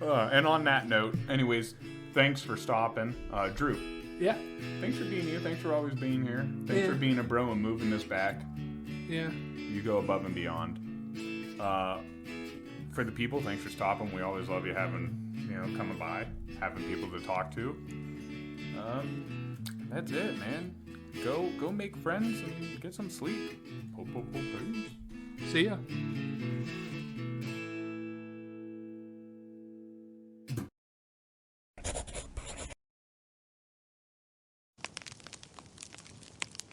And on that note, anyways, thanks for stopping. Drew. Yeah. Thanks for being here. Thanks for always being here. Thanks for being a bro and moving this back. Yeah. You go above and beyond. For the people, thanks for stopping. We always love you coming by, having people to talk to. That's it, man. Go make friends and get some sleep. Peace. See ya.